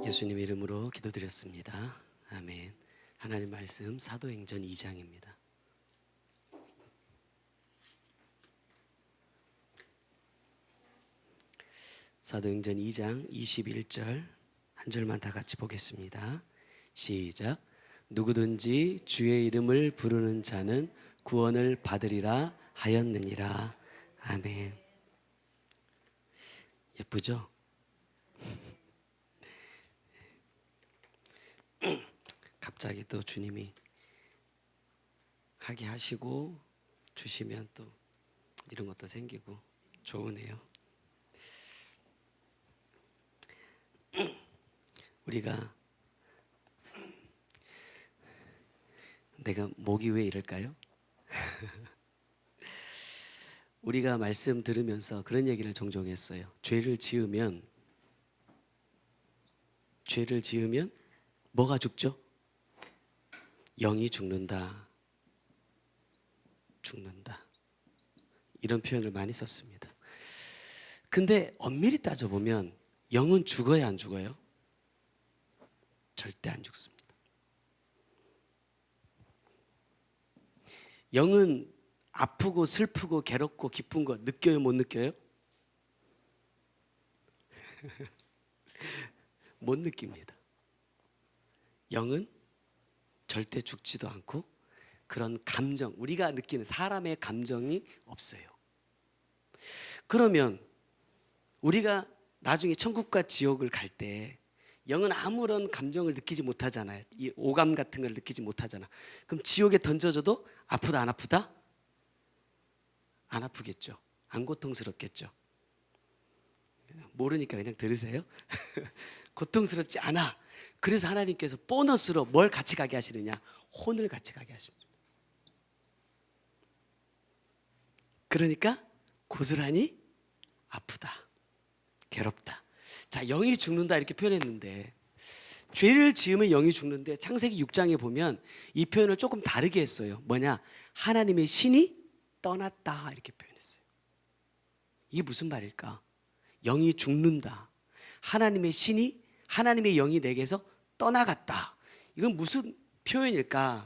예수님 이름으로 기도드렸습니다. 아멘. 하나님 말씀 사도행전 2장입니다. 사도행전 2장 21절 한 절만 다 같이 보겠습니다. 시작. 누구든지 주의 이름을 부르는 자는 구원을 받으리라 하였느니라. 아멘. 예쁘죠? 갑자기 또 주님이 하게 하시고 주시면 또 이런 것도 생기고 좋으네요. 우리가 내가 목이 왜 이럴까요? 우리가 말씀 들으면서 그런 얘기를 종종 했어요. 죄를 지으면 뭐가 죽죠? 영이 죽는다. 이런 표현을 많이 썼습니다. 근데 엄밀히 따져보면 영은 죽어야 안 죽어요? 절대 안 죽습니다. 영은 아프고 슬프고 괴롭고 기쁜 거 느껴요, 못 느껴요? 못 느낍니다. 영은 절대 죽지도 않고 그런 감정, 우리가 느끼는 사람의 감정이 없어요. 그러면 우리가 나중에 천국과 지옥을 갈 때 영은 아무런 감정을 느끼지 못하잖아요. 이 오감 같은 걸 느끼지 못하잖아. 그럼 지옥에 던져져도 아프다 안 아프다? 안 아프겠죠. 안 고통스럽겠죠. 모르니까 그냥 들으세요. 고통스럽지 않아. 그래서 하나님께서 보너스로 뭘 같이 가게 하시느냐? 혼을 같이 가게 하십니다. 그러니까 고스란히 아프다, 괴롭다. 자, 영이 죽는다 이렇게 표현했는데 죄를 지으면 영이 죽는데 창세기 6장에 보면 이 표현을 조금 다르게 했어요. 뭐냐? 하나님의 신이 떠났다 이렇게 표현했어요. 이게 무슨 말일까? 영이 죽는다. 하나님의 영이 내게서 떠나갔다. 이건 무슨 표현일까?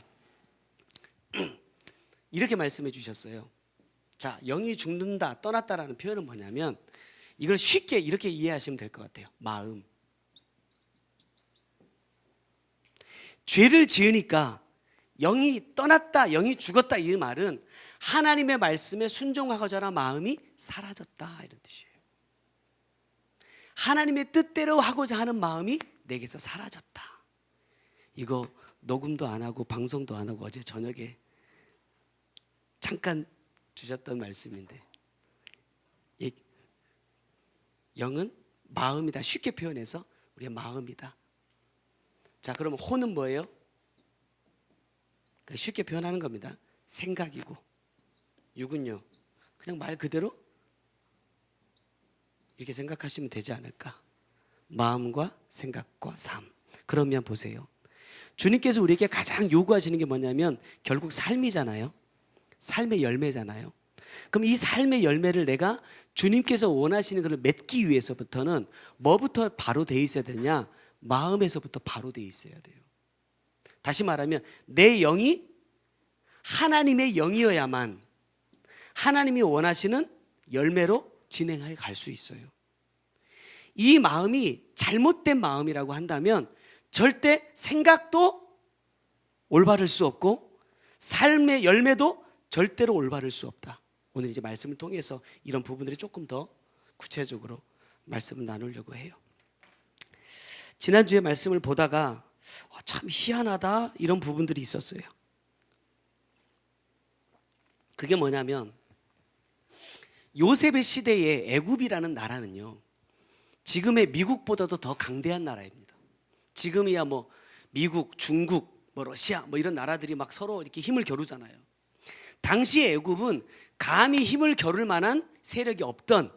이렇게 말씀해 주셨어요. 자, 영이 죽는다, 떠났다라는 표현은 뭐냐면 이걸 쉽게 이렇게 이해하시면 될 것 같아요. 마음. 죄를 지으니까 영이 떠났다, 영이 죽었다 이 말은 하나님의 말씀에 순종하고자 하는 마음이 사라졌다 이런 뜻이에요. 하나님의 뜻대로 하고자 하는 마음이 내게서 사라졌다. 이거 녹음도 안 하고 방송도 안 하고 어제 저녁에 잠깐 주셨던 말씀인데 영은 마음이다. 쉽게 표현해서 우리의 마음이다. 자, 그러면 혼은 뭐예요? 쉽게 표현하는 겁니다. 생각이고 육은요 그냥 말 그대로 이렇게 생각하시면 되지 않을까? 마음과 생각과 삶. 그러면 보세요. 주님께서 우리에게 가장 요구하시는 게 뭐냐면 결국 삶이잖아요. 삶의 열매잖아요. 그럼 이 삶의 열매를 내가 주님께서 원하시는 것을 맺기 위해서부터는 뭐부터 바로 돼 있어야 되냐? 마음에서부터 바로 돼 있어야 돼요. 다시 말하면 내 영이 하나님의 영이어야만 하나님이 원하시는 열매로 진행해 갈 수 있어요. 이 마음이 잘못된 마음이라고 한다면 절대 생각도 올바를 수 없고 삶의 열매도 절대로 올바를 수 없다. 오늘 이제 말씀을 통해서 이런 부분들이 조금 더 구체적으로 말씀을 나누려고 해요. 지난주에 말씀을 보다가 참 희한하다 이런 부분들이 있었어요. 그게 뭐냐면 요셉의 시대에 애굽이라는 나라는요 지금의 미국보다도 더 강대한 나라입니다. 지금이야 뭐 미국, 중국, 뭐 러시아 뭐 이런 나라들이 막 서로 이렇게 힘을 겨루잖아요. 당시 애굽은 감히 힘을 겨룰 만한 세력이 없던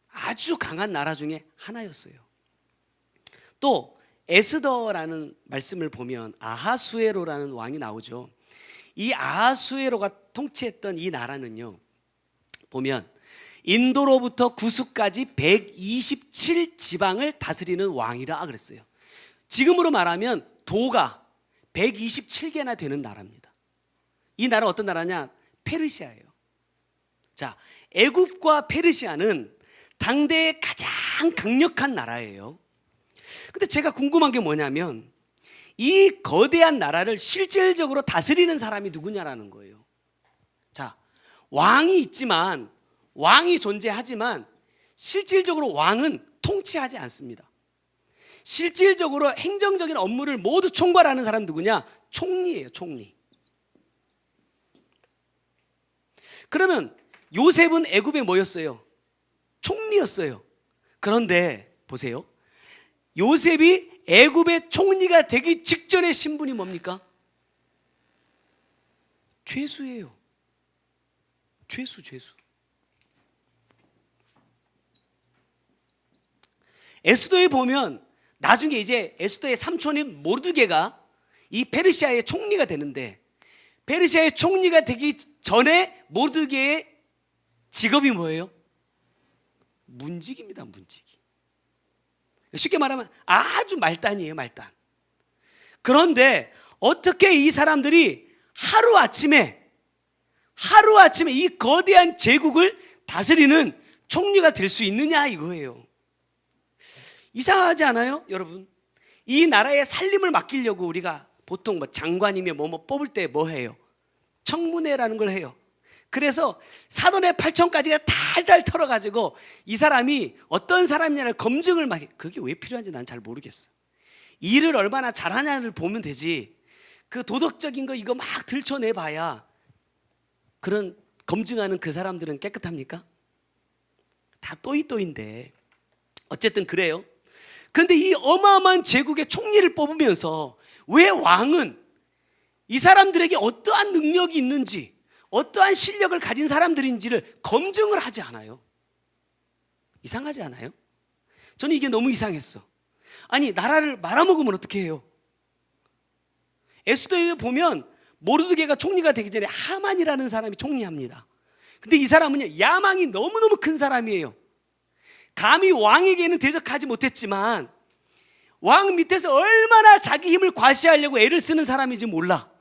아주 강한 나라 중에 하나였어요. 또 에스더라는 말씀을 보면 아하수에로라는 왕이 나오죠. 이 아하수에로가 통치했던 이 나라는요, 보면 인도로부터 구스까지 127지방을 다스리는 왕이라 그랬어요. 지금으로 말하면 도가 127개나 되는 나라입니다. 이 나라 어떤 나라냐? 페르시아예요. 자, 애굽과 페르시아는 당대의 가장 강력한 나라예요. 근데 제가 궁금한 게 뭐냐면 이 거대한 나라를 실질적으로 다스리는 사람이 누구냐라는 거예요. 자, 왕이 있지만, 왕이 존재하지만 실질적으로 왕은 통치하지 않습니다. 실질적으로 행정적인 업무를 모두 총괄하는 사람 누구냐? 총리예요, 총리. 그러면 요셉은 애굽에 뭐였어요? 총리였어요. 그런데 보세요. 요셉이 애굽의 총리가 되기 직전의 신분이 뭡니까? 죄수예요. 죄수. 에스더에 보면 나중에 이제 에스더의 삼촌인 모르드게가 이 페르시아의 총리가 되는데, 페르시아의 총리가 되기 전에 모르드게의 직업이 뭐예요? 문지기입니다. 문지기. 쉽게 말하면 아주 말단이에요. 말단. 그런데 어떻게 이 사람들이 하루아침에 이 거대한 제국을 다스리는 총리가 될 수 있느냐 이거예요. 이상하지 않아요, 여러분? 이 나라의 살림을 맡기려고 우리가 보통 뭐 장관이며 뭐 뽑을 때 뭐 해요? 청문회라는 걸 해요. 그래서 사돈의 8천까지가 달달 털어가지고 이 사람이 어떤 사람이냐를 검증을 막 해. 그게 왜 필요한지 난 잘 모르겠어. 일을 얼마나 잘하냐를 보면 되지, 그 도덕적인 거 이거 막 들춰내봐야 그런 검증하는 그 사람들은 깨끗합니까? 다 또이또인데. 어쨌든 그래요. 그런데 이 어마어마한 제국의 총리를 뽑으면서 왜 왕은 이 사람들에게 어떠한 능력이 있는지, 어떠한 실력을 가진 사람들인지를 검증을 하지 않아요? 이상하지 않아요? 저는 이게 너무 이상했어. 아니, 나라를 말아먹으면 어떻게 해요? 에스더에 보면 모르드게가 총리가 되기 전에 하만이라는 사람이 총리합니다. 근데 이 사람은요, 야망이 너무너무 큰 사람이에요. 감히 왕에게는 대적하지 못했지만 왕 밑에서 얼마나 자기 힘을 과시하려고 애를 쓰는 사람인지 몰라.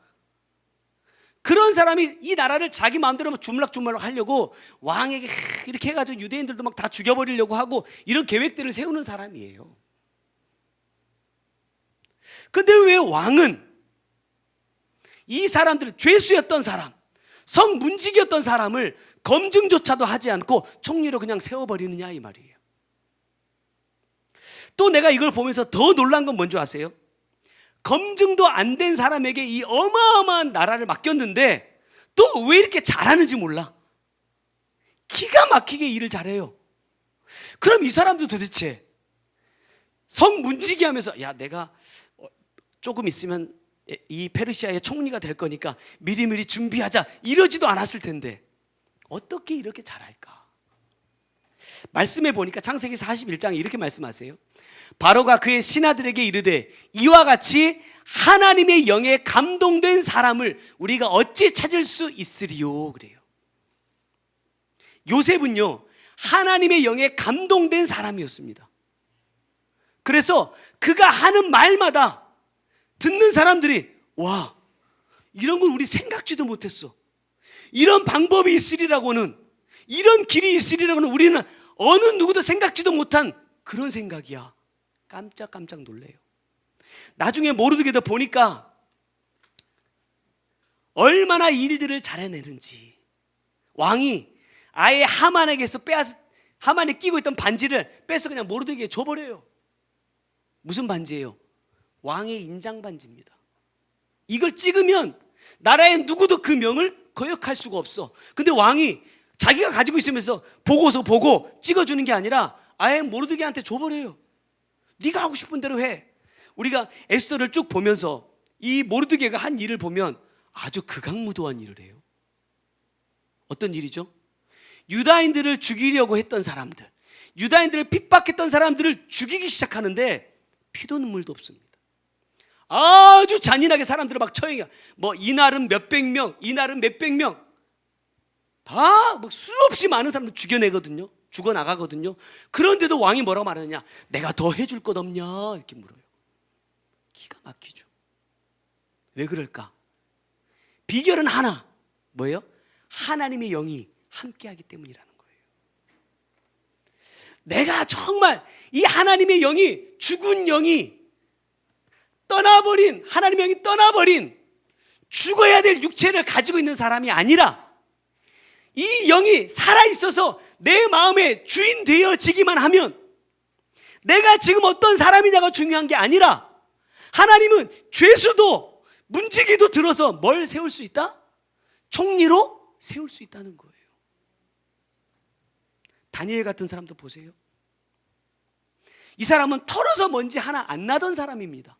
그런 사람이 이 나라를 자기 마음대로 주물럭주물럭 하려고 왕에게 이렇게 해가지고 유대인들도 막 다 죽여버리려고 하고 이런 계획들을 세우는 사람이에요. 근데 왜 왕은 이 사람들, 죄수였던 사람, 성문지기였던 사람을 검증조차도 하지 않고 총리로 그냥 세워버리느냐 이 말이에요. 또 내가 이걸 보면서 더 놀란 건 뭔지 아세요? 검증도 안 된 사람에게 이 어마어마한 나라를 맡겼는데 또 왜 이렇게 잘하는지 몰라. 기가 막히게 일을 잘해요. 그럼 이 사람도 도대체 성문지기 하면서, 야, 내가 조금 있으면 이 페르시아의 총리가 될 거니까 미리미리 준비하자, 이러지도 않았을 텐데 어떻게 이렇게 잘할까? 말씀해 보니까 창세기 41장에 이렇게 말씀하세요. 바로가 그의 신하들에게 이르되 이와 같이 하나님의 영에 감동된 사람을 우리가 어찌 찾을 수 있으리요? 그래요. 요셉은요, 하나님의 영에 감동된 사람이었습니다. 그래서 그가 하는 말마다 듣는 사람들이, 와, 이런 건 우리 생각지도 못했어. 이런 방법이 있으리라고는, 이런 길이 있으리라고는 우리는 어느 누구도 생각지도 못한 그런 생각이야. 깜짝깜짝 놀래요. 나중에 모르드게도 보니까 얼마나 일들을 잘해내는지. 왕이 아예 하만에게서 하만이 끼고 있던 반지를 빼서 그냥 모르드게에 줘버려요. 무슨 반지예요? 왕의 인장 반지입니다. 이걸 찍으면 나라의 누구도 그 명을 거역할 수가 없어. 근데 왕이 자기가 가지고 있으면서 보고서 보고 찍어주는 게 아니라 아예 모르드게한테 줘버려요. 네가 하고 싶은 대로 해. 우리가 에스더를 쭉 보면서 이 모르드게가 한 일을 보면 아주 극악무도한 일을 해요. 어떤 일이죠? 유다인들을 죽이려고 했던 사람들, 유다인들을 핍박했던 사람들을 죽이기 시작하는데 피도 눈물도 없습니다. 아주 잔인하게 사람들을 막 처형해. 뭐 이날은 몇백 명, 이날은 몇백 명, 다 뭐 수없이 많은 사람들 죽여내거든요. 죽어나가거든요. 그런데도 왕이 뭐라고 말하느냐? 내가 더 해줄 것 없냐? 이렇게 물어요. 기가 막히죠. 왜 그럴까? 비결은 하나, 뭐예요? 하나님의 영이 함께하기 때문이라는 거예요. 내가 정말 이 하나님의 영이, 죽은 영이 떠나버린, 하나님의 영이 떠나버린 죽어야 될 육체를 가지고 있는 사람이 아니라 이 영이 살아있어서 내 마음의 주인 되어지기만 하면, 내가 지금 어떤 사람이냐가 중요한 게 아니라 하나님은 죄수도 문지기도 들어서 뭘 세울 수 있다? 총리로 세울 수 있다는 거예요. 다니엘 같은 사람도 보세요. 이 사람은 털어서 먼지 하나 안 나던 사람입니다.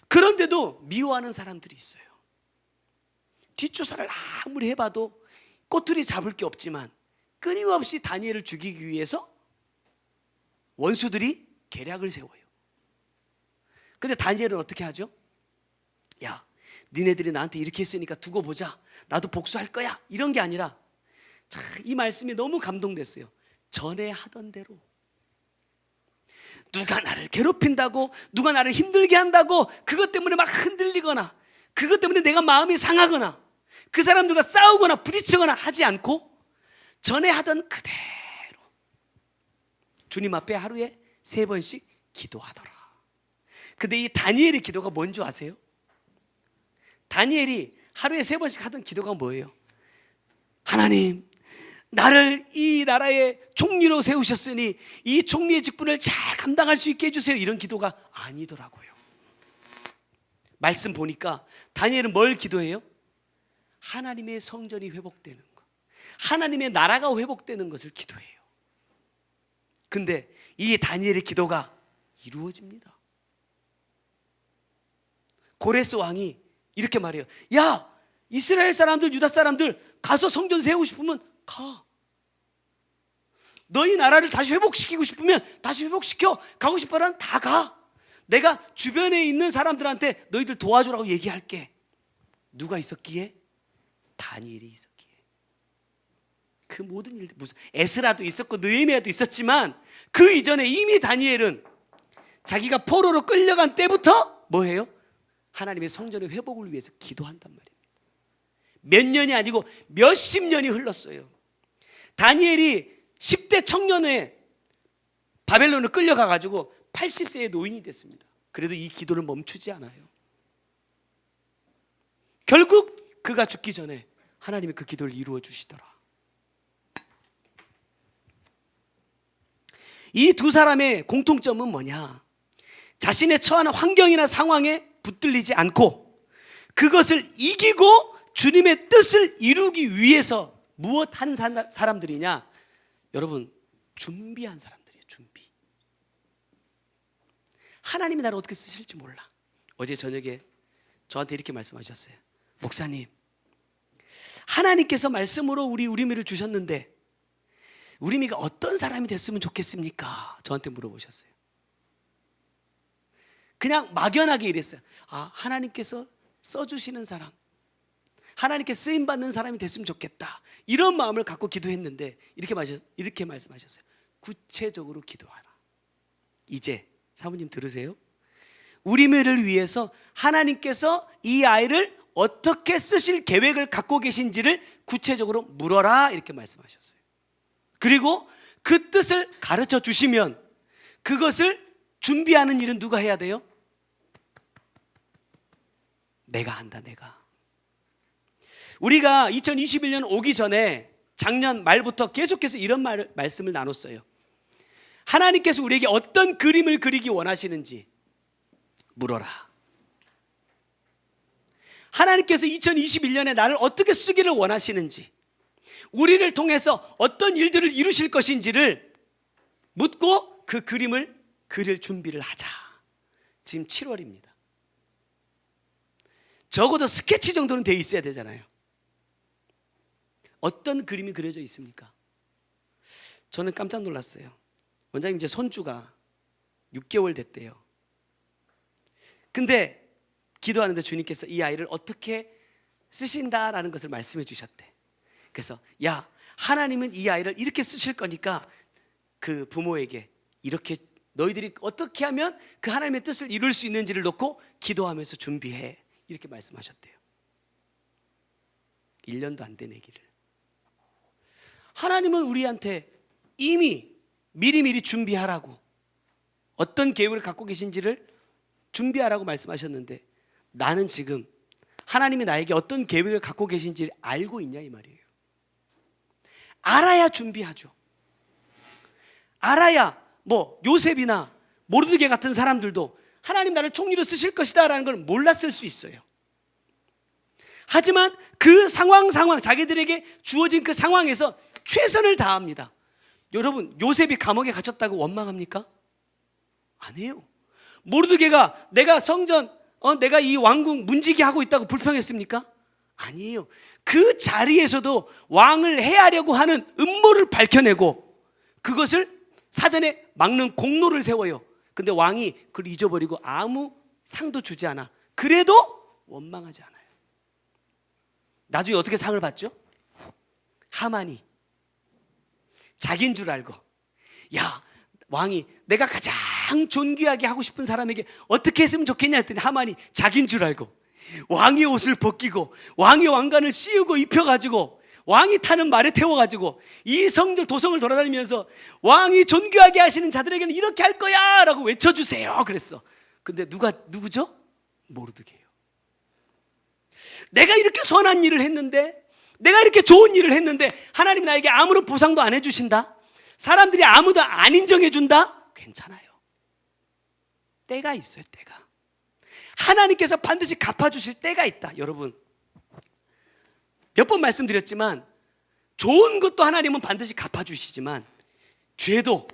그런데도 미워하는 사람들이 있어요. 뒷조사를 아무리 해봐도 꼬투리 잡을 게 없지만 끊임없이 다니엘을 죽이기 위해서 원수들이 계략을 세워요. 근데 다니엘은 어떻게 하죠? 야, 니네들이 나한테 이렇게 했으니까 두고 보자, 나도 복수할 거야, 이런 게 아니라, 참, 이 말씀이 너무 감동됐어요. 전에 하던 대로, 누가 나를 괴롭힌다고, 누가 나를 힘들게 한다고 그것 때문에 막 흔들리거나, 그것 때문에 내가 마음이 상하거나, 그 사람들과 싸우거나 부딪히거나 하지 않고 전에 하던 그대로 주님 앞에 하루에 3번씩 기도하더라. 근데 이 다니엘의 기도가 뭔지 아세요? 다니엘이 하루에 3번씩 하던 기도가 뭐예요? 하나님, 나를 이 나라의 총리로 세우셨으니 이 총리의 직분을 잘 감당할 수 있게 해주세요, 이런 기도가 아니더라고요. 말씀 보니까 다니엘은 뭘 기도해요? 하나님의 성전이 회복되는 것, 하나님의 나라가 회복되는 것을 기도해요. 근데 이 다니엘의 기도가 이루어집니다. 고레스 왕이 이렇게 말해요. 야, 이스라엘 사람들, 유다 사람들, 가서 성전 세우고 싶으면 가. 너희 나라를 다시 회복시키고 싶으면 다시 회복시켜. 가고 싶어라면 다 가. 내가 주변에 있는 사람들한테 너희들 도와주라고 얘기할게. 누가 있었기에? 다니엘이 있었기에. 그 모든 일들, 무슨 에스라도 있었고 느헤미야도 있었지만 그 이전에 이미 다니엘은 자기가 포로로 끌려간 때부터 뭐 해요? 하나님의 성전의 회복을 위해서 기도한단 말입니다. 몇 년이 아니고 몇십 년이 흘렀어요. 다니엘이 10대 청년에 바벨론을 끌려가가지고 80세의 노인이 됐습니다. 그래도 이 기도를 멈추지 않아요. 결국 그가 죽기 전에 하나님이 그 기도를 이루어 주시더라. 이 두 사람의 공통점은 뭐냐? 자신의 처한 환경이나 상황에 붙들리지 않고 그것을 이기고 주님의 뜻을 이루기 위해서 무엇 하는 사람들이냐? 여러분, 준비한 사람들이에요. 준비. 하나님이 나를 어떻게 쓰실지 몰라. 어제 저녁에 저한테 이렇게 말씀하셨어요. 목사님, 하나님께서 말씀으로 우리 우리미를 주셨는데 우리미가 어떤 사람이 됐으면 좋겠습니까? 저한테 물어보셨어요. 그냥 막연하게 이랬어요. 아, 하나님께서 써주시는 사람, 하나님께 쓰임받는 사람이 됐으면 좋겠다, 이런 마음을 갖고 기도했는데 이렇게 말씀하셨어요. 구체적으로 기도하라. 이제 사모님 들으세요. 우리미를 위해서 하나님께서 이 아이를 어떻게 쓰실 계획을 갖고 계신지를 구체적으로 물어라, 이렇게 말씀하셨어요. 그리고 그 뜻을 가르쳐 주시면 그것을 준비하는 일은 누가 해야 돼요? 내가 한다, 내가. 우리가 2021년 오기 전에 작년 말부터 계속해서 이런 말씀을 나눴어요. 하나님께서 우리에게 어떤 그림을 그리기 원하시는지 물어라. 하나님께서 2021년에 나를 어떻게 쓰기를 원하시는지, 우리를 통해서 어떤 일들을 이루실 것인지를 묻고 그 그림을 그릴 준비를 하자. 지금 7월입니다. 적어도 스케치 정도는 돼 있어야 되잖아요. 어떤 그림이 그려져 있습니까? 저는 깜짝 놀랐어요. 원장님 이제 손주가 6개월 됐대요. 근데 기도하는데 주님께서 이 아이를 어떻게 쓰신다라는 것을 말씀해 주셨대. 그래서 야, 하나님은 이 아이를 이렇게 쓰실 거니까 그 부모에게 이렇게 너희들이 어떻게 하면 그 하나님의 뜻을 이룰 수 있는지를 놓고 기도하면서 준비해, 이렇게 말씀하셨대요. 1년도 안 된 아기를. 하나님은 우리한테 이미 미리미리 준비하라고, 어떤 계획을 갖고 계신지를 준비하라고 말씀하셨는데, 나는 지금 하나님이 나에게 어떤 계획을 갖고 계신지를 알고 있냐 이 말이에요. 알아야 준비하죠. 알아야 요셉이나 모르드게 같은 사람들도 하나님 나를 총리로 쓰실 것이다 라는 걸 몰랐을 수 있어요. 하지만 그 상황 자기들에게 주어진 그 상황에서 최선을 다합니다. 여러분, 요셉이 감옥에 갇혔다고 원망합니까? 아니에요. 모르드게가 내가 성전 내가 이 왕궁 문지기 하고 있다고 불평했습니까? 아니에요. 그 자리에서도 왕을 해하려고 하는 음모를 밝혀내고 그것을 사전에 막는 공로를 세워요. 근데 왕이 그걸 잊어버리고 아무 상도 주지 않아. 그래도 원망하지 않아요. 나중에 어떻게 상을 받죠? 하만이 자기인 줄 알고, 야, 왕이 내가 가장 존귀하게 하고 싶은 사람에게 어떻게 했으면 좋겠냐 했더니 하만이 자기인 줄 알고 왕의 옷을 벗기고 왕의 왕관을 씌우고 입혀가지고 왕이 타는 말에 태워가지고 이 성들 도성을 돌아다니면서 왕이 존귀하게 하시는 자들에게는 이렇게 할 거야 라고 외쳐주세요 그랬어. 근데 누구죠? 모르드게요. 내가 이렇게 선한 일을 했는데, 내가 이렇게 좋은 일을 했는데 하나님이 나에게 아무런 보상도 안 해주신다? 사람들이 아무도 안 인정해준다? 괜찮아요. 때가 있어요. 때가. 하나님께서 반드시 갚아주실 때가 있다. 여러분, 몇 번 말씀드렸지만 좋은 것도 하나님은 반드시 갚아주시지만 죄도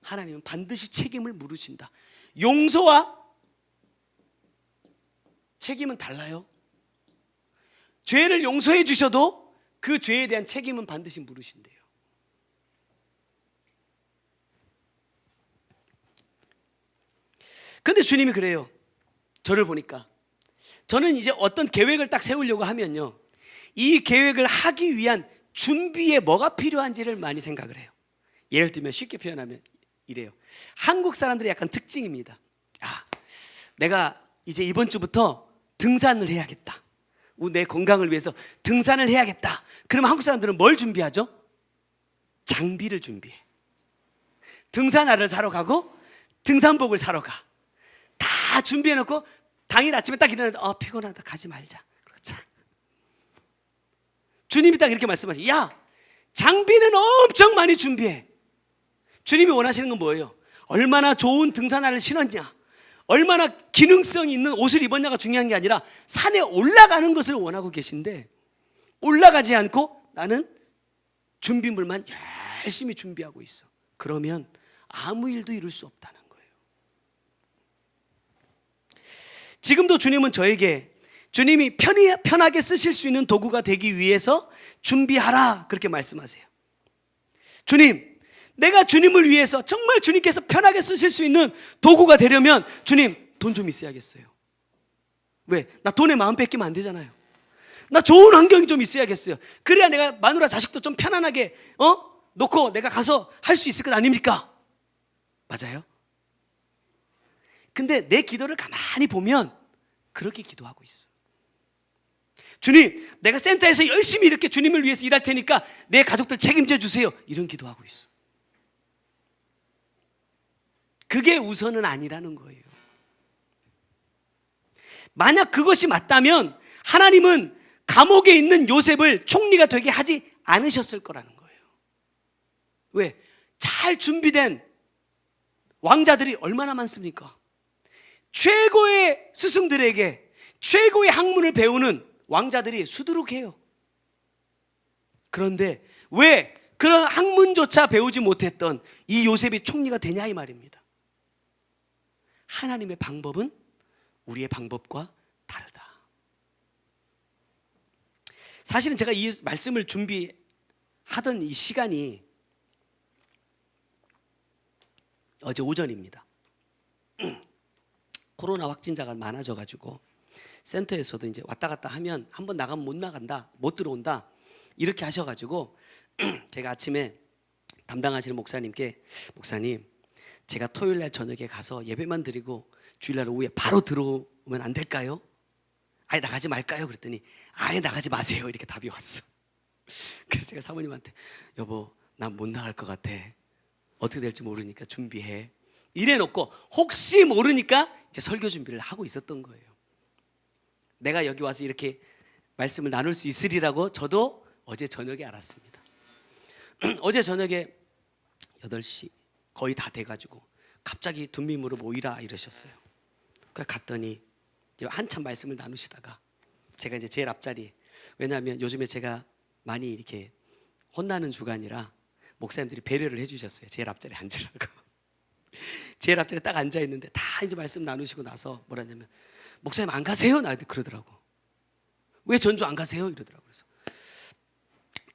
하나님은 반드시 책임을 물으신다. 용서와 책임은 달라요. 죄를 용서해 주셔도 그 죄에 대한 책임은 반드시 물으신대요. 근데 주님이 그래요. 저를 보니까 저는 이제 어떤 계획을 딱 세우려고 하면요, 이 계획을 하기 위한 준비에 뭐가 필요한지를 많이 생각을 해요. 예를 들면 쉽게 표현하면 이래요. 한국 사람들의 약간 특징입니다. 내가 이제 이번 주부터 등산을 해야겠다. 내 건강을 위해서 등산을 해야겠다. 그러면 한국 사람들은 뭘 준비하죠? 장비를 준비해. 등산화를 사러 가고 등산복을 사러 가. 다 준비해놓고 당일 아침에 딱 일어나서 피곤하다 가지 말자. 그렇죠. 주님이 딱 이렇게 말씀하시죠. 야, 장비는 엄청 많이 준비해. 주님이 원하시는 건 뭐예요? 얼마나 좋은 등산화를 신었냐, 얼마나 기능성 있는 옷을 입었냐가 중요한 게 아니라 산에 올라가는 것을 원하고 계신데, 올라가지 않고 나는 준비물만 열심히 준비하고 있어. 그러면 아무 일도 이룰 수 없다는 거예요. 지금도 주님은 저에게 주님이 편하게 쓰실 수 있는 도구가 되기 위해서 준비하라 그렇게 말씀하세요. 주님, 내가 주님을 위해서 정말 주님께서 편하게 쓰실 수 있는 도구가 되려면 주님, 돈 좀 있어야겠어요. 왜? 나 돈에 마음 뺏기면 안 되잖아요. 나 좋은 환경이 좀 있어야겠어요. 그래야 내가 마누라 자식도 좀 편안하게 놓고 내가 가서 할 수 있을 것 아닙니까? 맞아요? 근데 내 기도를 가만히 보면 그렇게 기도하고 있어. 주님, 내가 센터에서 열심히 이렇게 주님을 위해서 일할 테니까 내 가족들 책임져 주세요. 이런 기도하고 있어. 그게 우선은 아니라는 거예요. 만약 그것이 맞다면 하나님은 감옥에 있는 요셉을 총리가 되게 하지 않으셨을 거라는 거예요. 왜? 잘 준비된 왕자들이 얼마나 많습니까? 최고의 스승들에게 최고의 학문을 배우는 왕자들이 수두룩해요. 그런데 왜 그런 학문조차 배우지 못했던 이 요셉이 총리가 되냐 이 말입니다. 하나님의 방법은 우리의 방법과 다르다. 사실은 제가 이 말씀을 준비하기 하던 이 시간이 어제 오전입니다. 코로나 확진자가 많아져가지고 센터에서도 이제 왔다 갔다 하면 한번 나가면 못 나간다, 못 들어온다 이렇게 하셔가지고 제가 아침에 담당하시는 목사님께 목사님 제가 토요일 날 저녁에 가서 예배만 드리고 주일날 오후에 바로 들어오면 안 될까요? 아예 나가지 말까요? 그랬더니 아예 나가지 마세요 이렇게 답이 왔어. 그래서 제가 사모님한테 여보 난 못 나갈 것 같아, 어떻게 될지 모르니까 준비해 이래 놓고 혹시 모르니까 이제 설교 준비를 하고 있었던 거예요. 내가 여기 와서 이렇게 말씀을 나눌 수 있으리라고 저도 어제 저녁에 알았습니다. 어제 저녁에 8시 거의 다 돼가지고 갑자기 둔밈으로 모이라 이러셨어요. 그래서 갔더니 한참 말씀을 나누시다가 제가 이제 제일 앞자리, 왜냐하면 요즘에 제가 많이 이렇게 혼나는 주간이라 목사님들이 배려를 해주셨어요. 제일 앞자리 앉으라고. 제일 앞자리에 딱 앉아 있는데 다 이제 말씀 나누시고 나서 뭐라냐면 목사님 안 가세요? 나한테 그러더라고. 왜 전주 안 가세요? 이러더라고. 그래서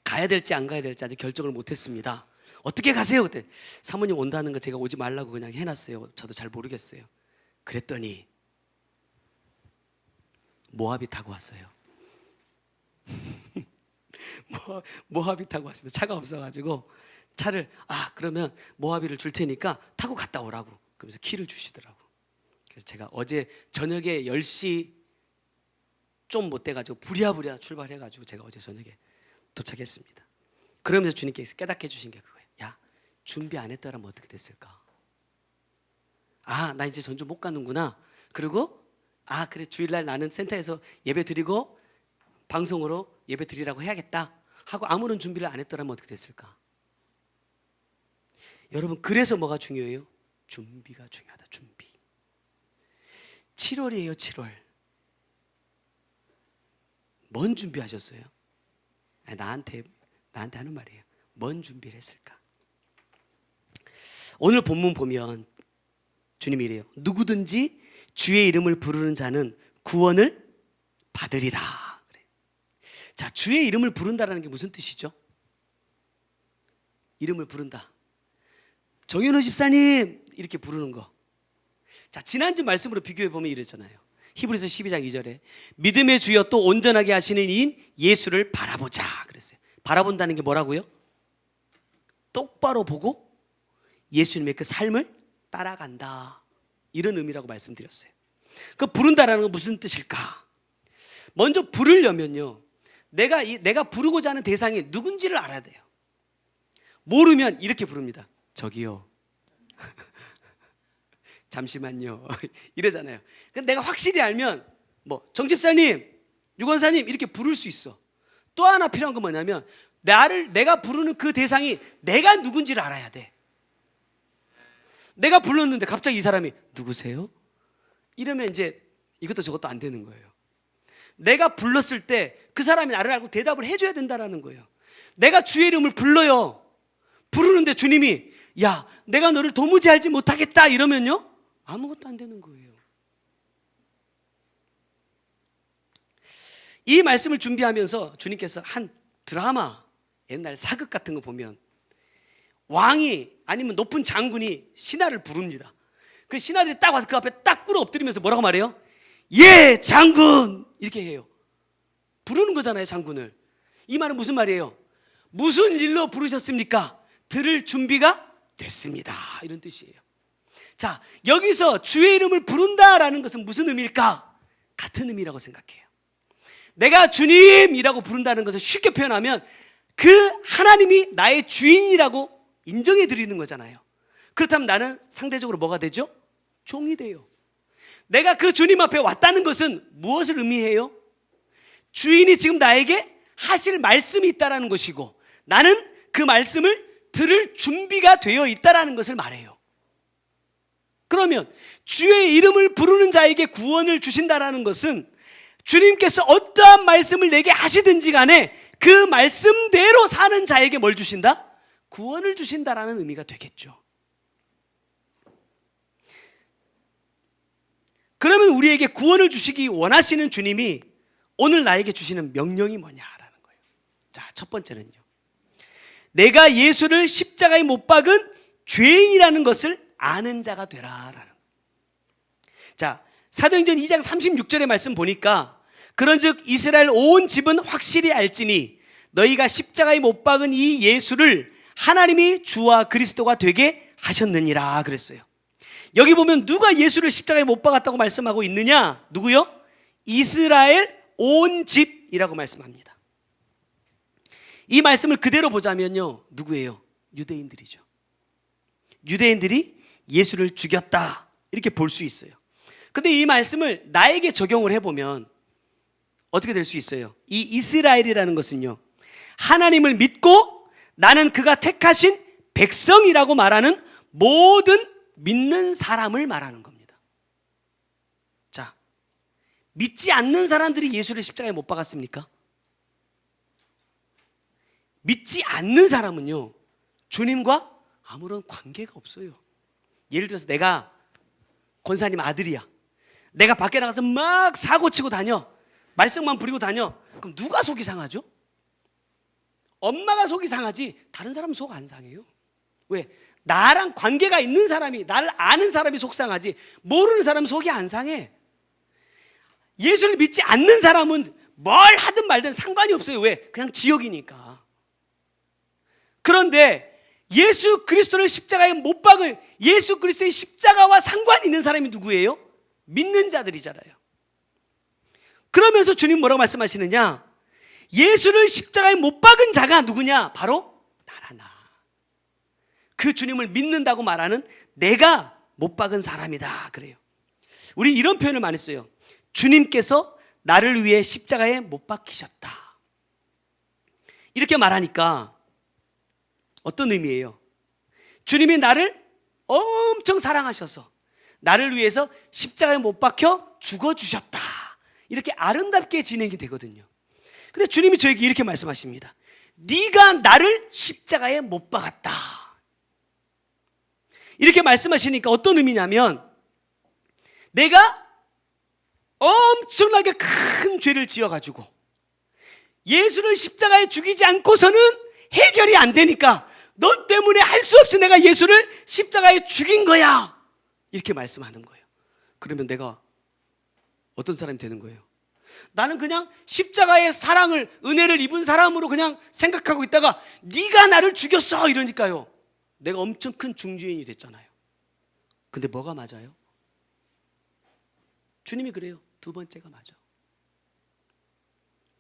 가야 될지 안 가야 될지 아직 결정을 못했습니다. 어떻게 가세요? 그때 사모님 온다는 거 제가 오지 말라고 그냥 해놨어요. 저도 잘 모르겠어요. 그랬더니 모하비 타고 왔어요. 모하비 타고 왔습니다. 차가 없어가지고 차를 그러면 모하비를 줄 테니까 타고 갔다 오라고 그러면서 키를 주시더라고. 그래서 제가 어제 저녁에 10시 좀 못 돼가지고 부랴부랴 출발해가지고 제가 어제 저녁에 도착했습니다. 그러면서 주님께서 깨닫게 해주신 게 그거예요. 야 준비 안 했더라면 어떻게 됐을까? 나 이제 전주 못 가는구나. 그리고 그래 주일날 나는 센터에서 예배 드리고 방송으로 예배 드리라고 해야겠다 하고 아무런 준비를 안 했더라면 어떻게 됐을까? 여러분 그래서 뭐가 중요해요? 준비가 중요하다. 준비. 7월이에요. 7월. 뭔 준비하셨어요? 나한테 하는 말이에요. 뭔 준비를 했을까? 오늘 본문 보면 주님이 이래요. 누구든지 주의 이름을 부르는 자는 구원을 받으리라. 그래. 자, 주의 이름을 부른다라는 게 무슨 뜻이죠? 이름을 부른다. 정현우 집사님 이렇게 부르는 거. 자, 지난주 말씀으로 비교해 보면 이랬잖아요. 히브리서 12장 2절에 믿음의 주여 또 온전하게 하시는 이인 예수를 바라보자 그랬어요. 바라본다는 게 뭐라고요? 똑바로 보고 예수님의 그 삶을 따라간다, 이런 의미라고 말씀드렸어요. 그 부른다라는 건 무슨 뜻일까? 먼저 부르려면요, 내가 부르고자 하는 대상이 누군지를 알아야 돼요. 모르면 이렇게 부릅니다. 저기요 잠시만요 이러잖아요. 근데 내가 확실히 알면 정집사님, 유권사님 이렇게 부를 수 있어. 또 하나 필요한 건 뭐냐면 내가 부르는 그 대상이 내가 누군지를 알아야 돼. 내가 불렀는데 갑자기 이 사람이 누구세요? 이러면 이제 이것도 저것도 안 되는 거예요. 내가 불렀을 때 그 사람이 나를 알고 대답을 해줘야 된다는 거예요. 내가 주의 이름을 불러요. 부르는데 주님이 야 내가 너를 도무지 알지 못하겠다 이러면요, 아무것도 안 되는 거예요. 이 말씀을 준비하면서 주님께서 한 드라마, 옛날 사극 같은 거 보면 왕이 아니면 높은 장군이 신하를 부릅니다. 그 신하들이 딱 와서 그 앞에 딱 꿇어 엎드리면서 뭐라고 말해요? 예 장군 이렇게 해요. 부르는 거잖아요, 장군을. 이 말은 무슨 말이에요? 무슨 일로 부르셨습니까? 들을 준비가 됐습니다, 이런 뜻이에요. 자, 여기서 주의 이름을 부른다라는 것은 무슨 의미일까? 같은 의미라고 생각해요. 내가 주님이라고 부른다는 것을 쉽게 표현하면 그 하나님이 나의 주인이라고 인정해 드리는 거잖아요. 그렇다면 나는 상대적으로 뭐가 되죠? 종이 돼요. 내가 그 주님 앞에 왔다는 것은 무엇을 의미해요? 주인이 지금 나에게 하실 말씀이 있다는 것이고 나는 그 말씀을 들을 준비가 되어 있다는 것을 말해요. 그러면 주의 이름을 부르는 자에게 구원을 주신다는 것은 주님께서 어떠한 말씀을 내게 하시든지 간에 그 말씀대로 사는 자에게 뭘 주신다? 구원을 주신다라는 의미가 되겠죠. 그러면 우리에게 구원을 주시기 원하시는 주님이 오늘 나에게 주시는 명령이 뭐냐라는 거예요. 자, 첫 번째는요, 내가 예수를 십자가에 못 박은 죄인이라는 것을 아는 자가 되라라는. 자, 사도행전 2장 36절의 말씀 보니까 그런즉 이스라엘 온 집은 확실히 알지니 너희가 십자가에 못 박은 이 예수를 하나님이 주와 그리스도가 되게 하셨느니라 그랬어요. 여기 보면 누가 예수를 십자가에 못 박았다고 말씀하고 있느냐? 누구요? 이스라엘 온 집이라고 말씀합니다. 이 말씀을 그대로 보자면요, 누구예요? 유대인들이죠. 유대인들이 예수를 죽였다 이렇게 볼 수 있어요. 근데 이 말씀을 나에게 적용을 해보면 어떻게 될 수 있어요? 이 이스라엘이라는 것은요, 하나님을 믿고 나는 그가 택하신 백성이라고 말하는 모든 믿는 사람을 말하는 겁니다. 자, 믿지 않는 사람들이 예수를 십자가에 못 박았습니까? 믿지 않는 사람은요, 주님과 아무런 관계가 없어요. 예를 들어서 내가 권사님 아들이야. 내가 밖에 나가서 막 사고치고 다녀. 말썽만 부리고 다녀. 그럼 누가 속이 상하죠? 엄마가 속이 상하지 다른 사람은 속 안 상해요. 왜? 나랑 관계가 있는 사람이, 나를 아는 사람이 속상하지 모르는 사람은 속이 안 상해. 예수를 믿지 않는 사람은 뭘 하든 말든 상관이 없어요. 왜? 그냥 지옥이니까. 그런데 예수 그리스도를 십자가에 못 박은 예수 그리스도의 십자가와 상관이 있는 사람이 누구예요? 믿는 자들이잖아요. 그러면서 주님 뭐라고 말씀하시느냐? 예수를 십자가에 못 박은 자가 누구냐? 바로 나라 나. 그 주님을 믿는다고 말하는 내가 못 박은 사람이다 그래요. 우리 이런 표현을 많이 써요. 주님께서 나를 위해 십자가에 못 박히셨다. 이렇게 말하니까 어떤 의미예요? 주님이 나를 엄청 사랑하셔서 나를 위해서 십자가에 못 박혀 죽어주셨다. 이렇게 아름답게 진행이 되거든요. 근데 주님이 저에게 이렇게 말씀하십니다. 네가 나를 십자가에 못 박았다. 이렇게 말씀하시니까 어떤 의미냐면 내가 엄청나게 큰 죄를 지어가지고 예수를 십자가에 죽이지 않고서는 해결이 안 되니까 너 때문에 할 수 없이 내가 예수를 십자가에 죽인 거야. 이렇게 말씀하는 거예요. 그러면 내가 어떤 사람이 되는 거예요? 나는 그냥 십자가의 사랑을, 은혜를 입은 사람으로 그냥 생각하고 있다가 네가 나를 죽였어 이러니까요, 내가 엄청 큰 중죄인이 됐잖아요. 근데 뭐가 맞아요? 주님이 그래요. 두 번째가 맞아.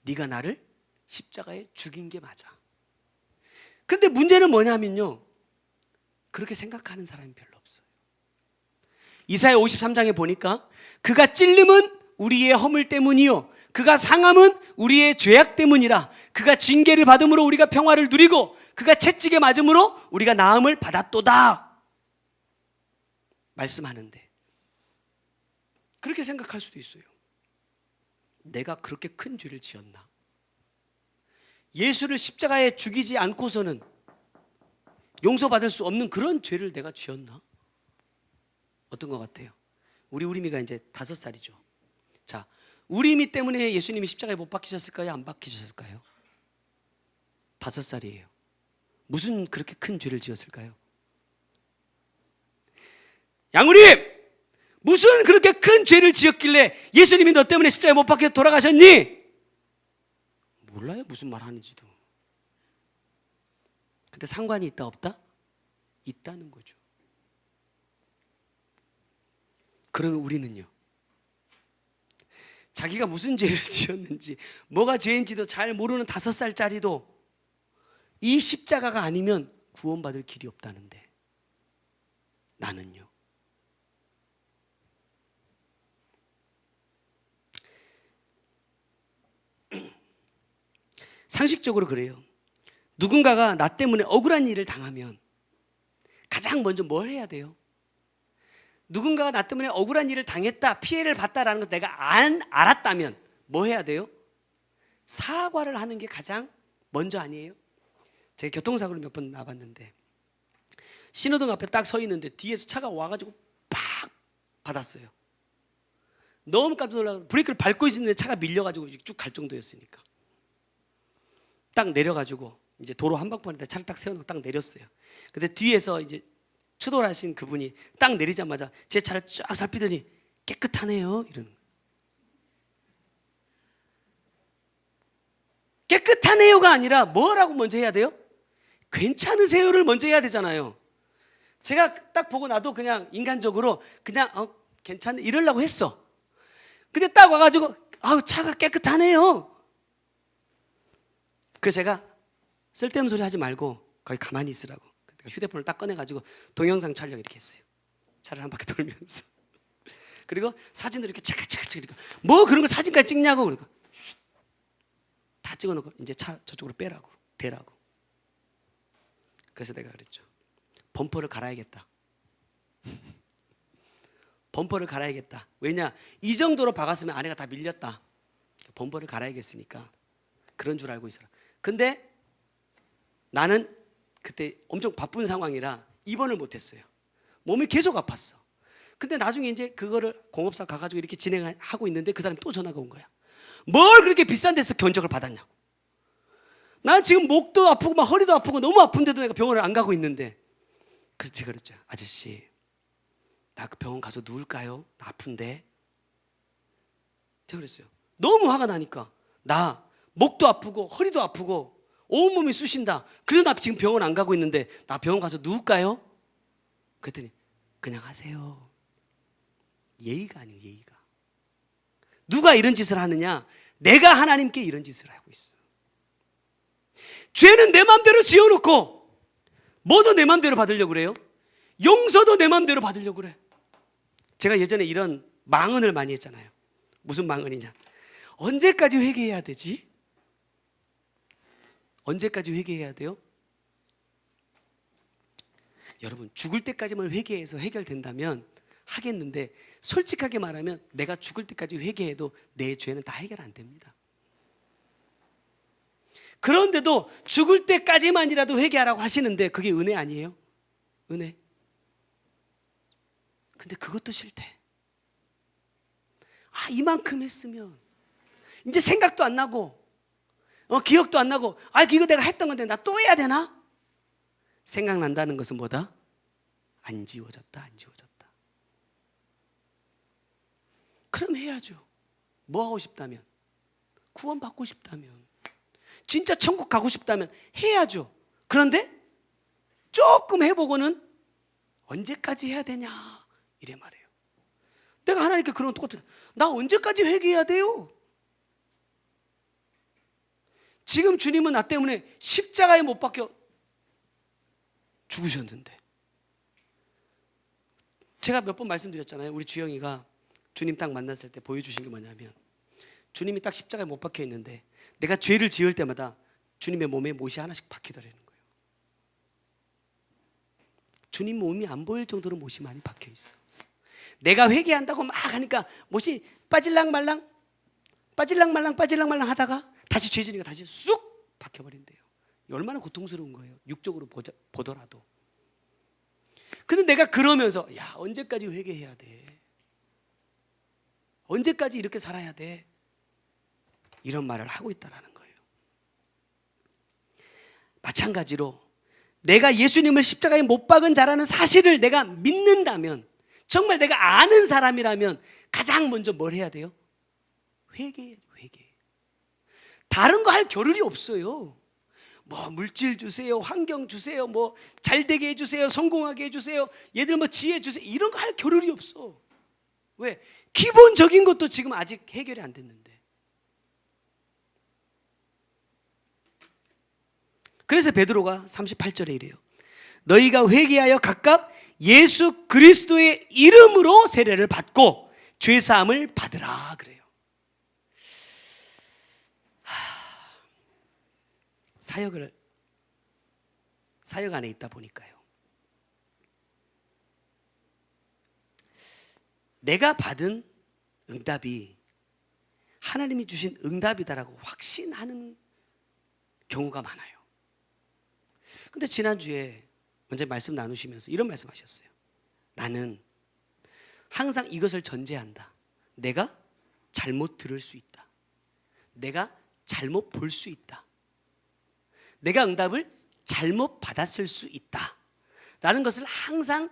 네가 나를 십자가에 죽인 게 맞아. 근데 문제는 뭐냐면요, 그렇게 생각하는 사람이 별로 없어요. 이사야 53장에 보니까 그가 찔림은 우리의 허물 때문이요 그가 상함은 우리의 죄악 때문이라. 그가 징계를 받음으로 우리가 평화를 누리고 그가 채찍에 맞음으로 우리가 나음을 받았도다 말씀하는데, 그렇게 생각할 수도 있어요. 내가 그렇게 큰 죄를 지었나? 예수를 십자가에 죽이지 않고서는 용서받을 수 없는 그런 죄를 내가 지었나? 어떤 것 같아요? 우리 우리미가 이제 5살이죠. 자, 우리미 때문에 예수님이 십자가에 못 박히셨을까요? 안 박히셨을까요? 5살이에요. 무슨 그렇게 큰 죄를 지었을까요? 양우림! 무슨 그렇게 큰 죄를 지었길래 예수님이 너 때문에 십자가에 못 박혀 돌아가셨니? 몰라요, 무슨 말 하는지도. 근데 상관이 있다 없다? 있다는 거죠. 그러면 우리는요, 자기가 무슨 죄를 지었는지, 뭐가 죄인지도 잘 모르는 5살짜리도 이 십자가가 아니면 구원받을 길이 없다는데, 나는요, 상식적으로 그래요. 누군가가 나 때문에 억울한 일을 당하면 가장 먼저 뭘 해야 돼요? 누군가가 나 때문에 억울한 일을 당했다, 피해를 봤다라는 걸 내가 알았다면 뭐 해야 돼요? 사과를 하는 게 가장 먼저 아니에요? 제가 교통사고를 몇 번 나봤는데 신호등 앞에 딱 서 있는데 뒤에서 차가 와가지고 팍 받았어요. 너무 깜짝 놀라서 브레이크를 밟고 있는데 차가 밀려가지고 쭉 갈 정도였으니까 딱 내려가지고 이제 도로 한복판에다 차를 딱 세워놓고 딱 내렸어요. 근데 뒤에서 이제 추돌 하신 그분이 딱 내리자마자 제 차를 쫙 살피더니 깨끗하네요 이러는 거예요. 깨끗하네요가 아니라 뭐라고 먼저 해야 돼요? 괜찮으세요를 먼저 해야 되잖아요. 제가 딱 보고 나도 그냥 인간적으로 그냥 괜찮네 이러려고 했어. 근데 딱 와가지고 차가 깨끗하네요. 그래서 제가 쓸데없는 소리 하지 말고 거기 가만히 있으라고 휴대폰을 딱 꺼내가지고 동영상 촬영 이렇게 했어요. 차를 한 바퀴 돌면서. 그리고 사진을 이렇게 착착착 그러니까 뭐 그런 거 사진까지 찍냐고 그러니까 다 찍어놓고 이제 차 저쪽으로 빼라고 대라고. 그래서 내가 그랬죠. 범퍼를 갈아야겠다. 범퍼를 갈아야겠다. 왜냐 이 정도로 박았으면 안에가 다 밀렸다. 범퍼를 갈아야겠으니까 그런 줄 알고 있어라. 근데 나는 그때 엄청 바쁜 상황이라 입원을 못했어요. 몸이 계속 아팠어. 근데 나중에 이제 그거를 공업사 가가지고 이렇게 진행하고 있는데 그 사람이 또 전화가 온 거야. 뭘 그렇게 비싼 데서 견적을 받았냐고. 난 지금 목도 아프고 막 허리도 아프고 너무 아픈데도 내가 병원을 안 가고 있는데. 그래서 제가 그랬죠. 아저씨 나 그 병원 가서 누울까요? 나 아픈데. 제가 그랬어요. 너무 화가 나니까 나 목도 아프고 허리도 아프고 온몸이 쑤신다. 그래도 나 지금 병원 안 가고 있는데 나 병원 가서 누울까요? 그랬더니 그냥 하세요. 예의가 아니에요. 예의가. 누가 이런 짓을 하느냐? 내가 하나님께 이런 짓을 하고 있어. 죄는 내 마음대로 지어놓고 뭐도 내 마음대로 받으려고 그래요? 용서도 내 마음대로 받으려고 그래. 제가 예전에 이런 망언을 많이 했잖아요. 무슨 망언이냐? 언제까지 회개해야 되지? 언제까지 회개해야 돼요? 여러분 죽을 때까지만 회개해서 해결된다면 하겠는데 솔직하게 말하면 내가 죽을 때까지 회개해도 내 죄는 다 해결 안 됩니다. 그런데도 죽을 때까지만이라도 회개하라고 하시는데 그게 은혜 아니에요? 은혜. 근데 그것도 싫대. 이만큼 했으면 이제 생각도 안 나고 기억도 안 나고 이거 내가 했던 건데 나 또 해야 되나? 생각난다는 것은 뭐다? 안 지워졌다. 안 지워졌다. 그럼 해야죠. 뭐 하고 싶다면, 구원 받고 싶다면, 진짜 천국 가고 싶다면 해야죠. 그런데 조금 해보고는 언제까지 해야 되냐 이래 말해요. 내가 하나님께 그런 거 똑같아요. 나 언제까지 회개해야 돼요? 지금 주님은 나 때문에 십자가에 못 박혀 죽으셨는데, 제가 몇 번 말씀드렸잖아요. 우리 주영이가 주님 딱 만났을 때 보여주신 게 뭐냐면, 주님이 딱 십자가에 못 박혀 있는데 내가 죄를 지을 때마다 주님의 몸에 못이 하나씩 박히더라는 거예요. 주님 몸이 안 보일 정도로 못이 많이 박혀 있어. 내가 회개한다고 막 하니까 못이 빠질랑말랑 하다가 다시 죄 지니까 다시 쑥 박혀버린대요. 얼마나 고통스러운 거예요. 육적으로 보더라도. 근데 내가 그러면서 언제까지 회개해야 돼? 언제까지 이렇게 살아야 돼? 이런 말을 하고 있다라는 거예요. 마찬가지로 내가 예수님을 십자가에 못 박은 자라는 사실을 내가 믿는다면, 정말 내가 아는 사람이라면 가장 먼저 뭘 해야 돼요? 회개해야죠. 회개. 다른 거 할 겨를이 없어요. 뭐 물질 주세요, 환경 주세요, 뭐 잘되게 해주세요, 성공하게 해주세요, 얘들 뭐 지혜 주세요, 이런 거 할 겨를이 없어. 왜? 기본적인 것도 지금 아직 해결이 안 됐는데. 그래서 베드로가 38절에 이래요. 너희가 회개하여 각각 예수 그리스도의 이름으로 세례를 받고 죄사함을 받으라 그래요. 사역 안에 있다 보니까요, 내가 받은 응답이 하나님이 주신 응답이다라고 확신하는 경우가 많아요. 근데 지난주에 먼저 말씀 나누시면서 이런 말씀하셨어요. 나는 항상 이것을 전제한다. 내가 잘못 들을 수 있다. 내가 잘못 볼 수 있다. 내가 응답을 잘못 받았을 수 있다 라는 것을 항상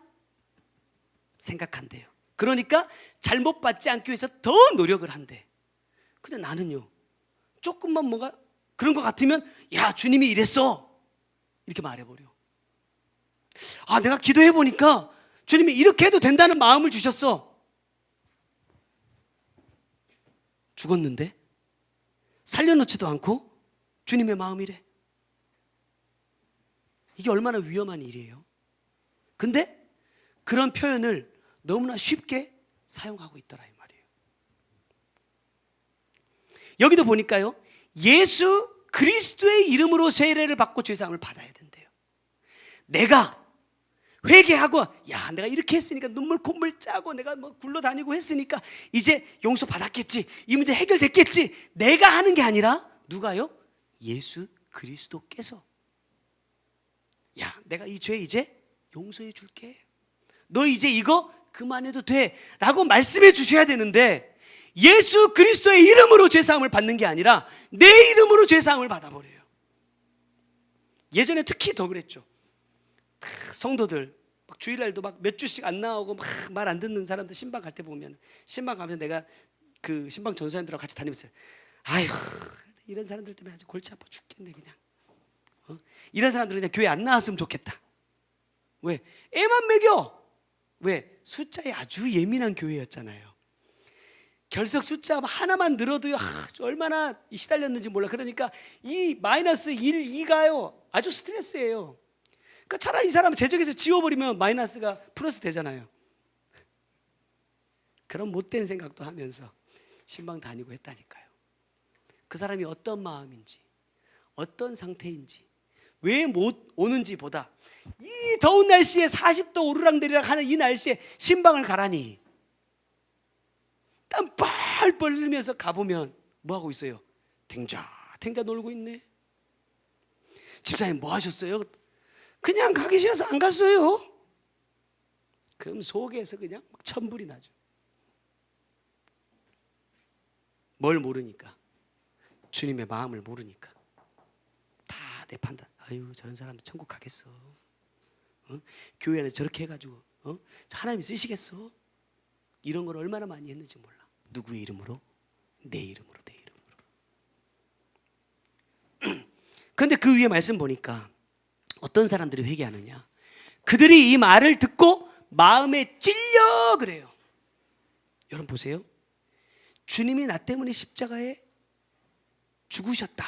생각한대요. 그러니까 잘못 받지 않기 위해서 더 노력을 한대. 근데 나는요, 조금만 뭔가 그런 것 같으면 야, 주님이 이랬어 이렇게 말해버려. 아, 내가 기도해 보니까 주님이 이렇게 해도 된다는 마음을 주셨어. 죽었는데 살려놓지도 않고 주님의 마음이래. 이게 얼마나 위험한 일이에요. 근데 그런 표현을 너무나 쉽게 사용하고 있더라 이 말이에요. 여기도 보니까요, 예수 그리스도의 이름으로 세례를 받고 죄사함을 받아야 된대요. 내가 회개하고 야, 내가 이렇게 했으니까 눈물 콧물 짜고 내가 뭐 굴러다니고 했으니까 이제 용서 받았겠지, 이 문제 해결됐겠지, 내가 하는 게 아니라 누가요? 예수 그리스도께서 야, 내가 이 죄 이제 용서해 줄게, 너 이제 이거 그만해도 돼 라고 말씀해 주셔야 되는데, 예수 그리스도의 이름으로 죄사함을 받는 게 아니라 내 이름으로 죄사함을 받아버려요. 예전에 특히 더 그랬죠. 성도들 막 주일날도 막 몇 주씩 안 나오고 막 말 안 듣는 사람들 신방 갈 때 보면, 신방 가면 내가 그 신방 전사님들하고 같이 다니면서 아휴, 이런 사람들 때문에 아주 골치 아파 죽겠네 그냥. 이런 사람들은 그냥 교회 안 나왔으면 좋겠다. 왜? 애만 먹여. 왜? 숫자에 아주 예민한 교회였잖아요. 결석 숫자 하나만 늘어도요, 얼마나 시달렸는지 몰라. 그러니까 이 마이너스 1, 2가요 아주 스트레스예요. 그러니까 차라리 이 사람은 제적에서 지워버리면 마이너스가 플러스 되잖아요. 그런 못된 생각도 하면서 신방 다니고 했다니까요. 그 사람이 어떤 마음인지, 어떤 상태인지, 왜 못 오는지 보다 이 더운 날씨에 40도 오르락내리락 하는 이 날씨에 신방을 가라니 땀 뻘뻘 흘리면서 가보면 뭐하고 있어요? 탱자 놀고 있네. 집사님 뭐 하셨어요? 그냥 가기 싫어서 안 갔어요. 그럼 속에서 그냥 막 천불이 나죠. 뭘 모르니까? 주님의 마음을 모르니까. 다 내 판단. 아유, 저런 사람도 천국 가겠어. 교회 안에 저렇게 해가지고 하나님이 쓰시겠어? 이런 걸 얼마나 많이 했는지 몰라. 누구의 이름으로? 내 이름으로, 내 이름으로. 그런데 그 위에 말씀 보니까 어떤 사람들이 회개하느냐, 그들이 이 말을 듣고 마음에 찔려 그래요. 여러분 보세요. 주님이 나 때문에 십자가에 죽으셨다,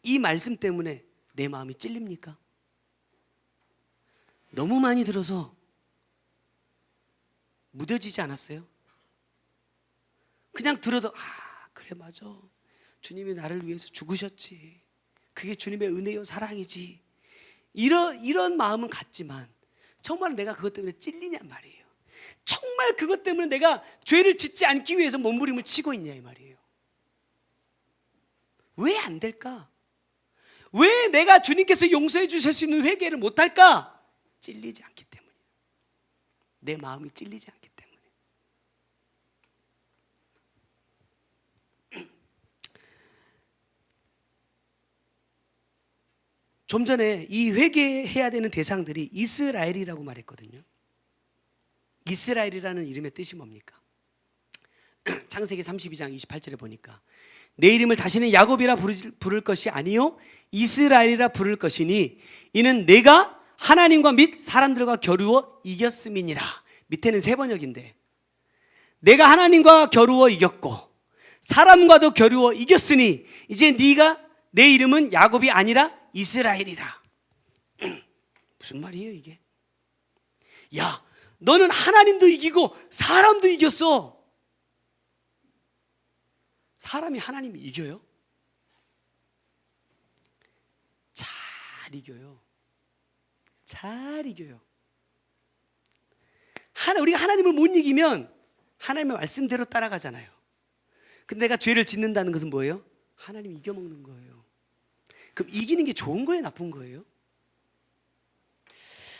이 말씀 때문에 내 마음이 찔립니까? 너무 많이 들어서 무뎌지지 않았어요? 그냥 들어도 그래 맞아, 주님이 나를 위해서 죽으셨지, 그게 주님의 은혜요 사랑이지, 이런 마음은 같지만 정말 내가 그것 때문에 찔리냔 말이에요. 정말 그것 때문에 내가 죄를 짓지 않기 위해서 몸부림을 치고 있냐 이 말이에요. 왜 안 될까? 왜 내가 주님께서 용서해 주실 수 있는 회개를 못할까? 찔리지 않기 때문이에요. 내 마음이 찔리지 않기 때문에. 좀 전에 이 회개해야 되는 대상들이 이스라엘이라고 말했거든요. 이스라엘이라는 이름의 뜻이 뭡니까? 창세기 32장 28절에 보니까 내 이름을 다시는 야곱이라 부를 것이 아니요 이스라엘이라 부를 것이니 이는 내가 하나님과 및 사람들과 겨루어 이겼음이니라. 밑에는 세 번역인데, 내가 하나님과 겨루어 이겼고 사람과도 겨루어 이겼으니 이제 네가 내 이름은 야곱이 아니라 이스라엘이라. 무슨 말이에요 이게? 야, 너는 하나님도 이기고 사람도 이겼어. 사람이 하나님이 이겨요? 잘 이겨요. 잘 이겨요. 우리가 하나님을 못 이기면 하나님의 말씀대로 따라가잖아요. 근데 내가 죄를 짓는다는 것은 뭐예요? 하나님이 이겨먹는 거예요. 그럼 이기는 게 좋은 거예요, 나쁜 거예요?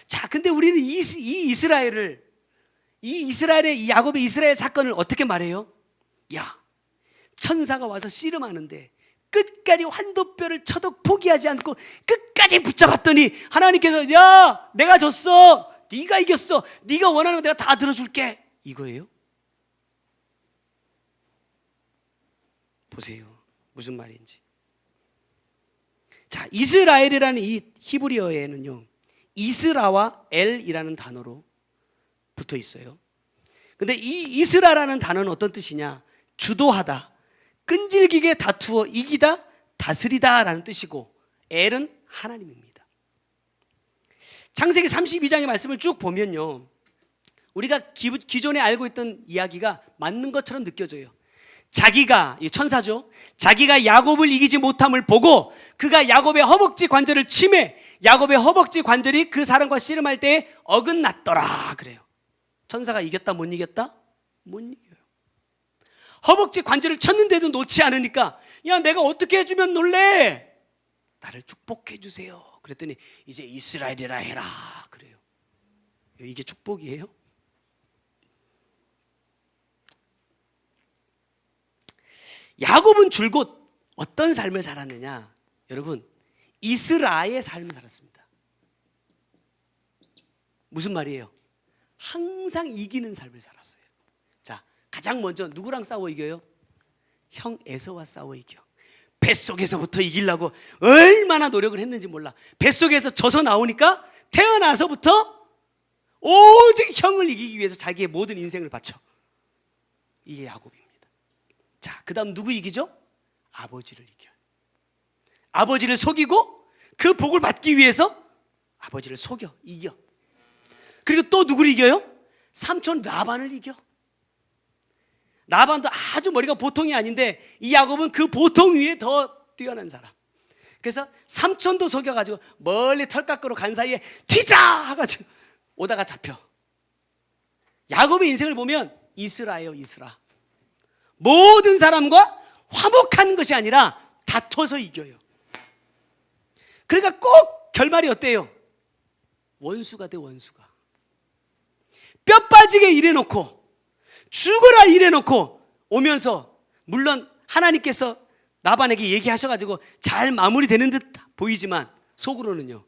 자, 근데 우리는 이 이스라엘의 이 야곱의 이스라엘 사건을 어떻게 말해요? 야, 천사가 와서 씨름하는데 끝까지 환도뼈를 쳐도 포기하지 않고 끝까지 붙잡았더니 하나님께서 야, 내가 졌어. 네가 이겼어. 네가 원하는 거 내가 다 들어줄게. 이거예요. 보세요. 무슨 말인지. 자, 이스라엘이라는 이 히브리어에는요, 이스라와 엘이라는 단어로 붙어 있어요. 근데 이 이스라라는 단어는 어떤 뜻이냐? 주도하다, 끈질기게 다투어 이기다, 다스리다 라는 뜻이고, 엘은 하나님입니다. 창세기 32장의 말씀을 쭉 보면요, 우리가 기존에 알고 있던 이야기가 맞는 것처럼 느껴져요. 자기가, 이 천사죠, 자기가 야곱을 이기지 못함을 보고 그가 야곱의 허벅지 관절을 치매, 야곱의 허벅지 관절이 그 사람과 씨름할 때에 어긋났더라 그래요. 천사가 이겼다 못 이겼다? 못 이겨요. 허벅지 관절을 쳤는데도 놓지 않으니까 야, 내가 어떻게 해주면 놀래? 나를 축복해 주세요. 그랬더니 이제 이스라엘이라 해라 그래요. 이게 축복이에요? 야곱은 줄곧 어떤 삶을 살았느냐? 여러분, 이스라의 삶을 살았습니다. 무슨 말이에요? 항상 이기는 삶을 살았어요. 자, 가장 먼저 누구랑 싸워 이겨요? 형 에서와 싸워 이겨. 뱃속에서부터 이기려고 얼마나 노력을 했는지 몰라. 뱃속에서 져서 나오니까 태어나서부터 오직 형을 이기기 위해서 자기의 모든 인생을 바쳐. 이게 야곱입니다. 자, 그 다음 누구 이기죠? 아버지를 이겨요. 아버지를 속이고 그 복을 받기 위해서 아버지를 속여, 이겨. 그리고 또 누구를 이겨요? 삼촌 라반을 이겨. 라반도 아주 머리가 보통이 아닌데 이 야곱은 그 보통 위에 더 뛰어난 사람. 그래서 삼촌도 속여가지고 멀리 털 깎으러 간 사이에 튀자 하가지고 오다가 잡혀. 야곱의 인생을 보면 이스라예요, 이스라. 모든 사람과 화목한 것이 아니라 다퉈서 이겨요. 그러니까 꼭 결말이 어때요? 원수가 돼, 원수가. 뼈 빠지게 일해놓고 죽어라 일해놓고 오면서, 물론 하나님께서 라반에게 얘기하셔가지고 잘 마무리되는 듯 보이지만 속으로는요,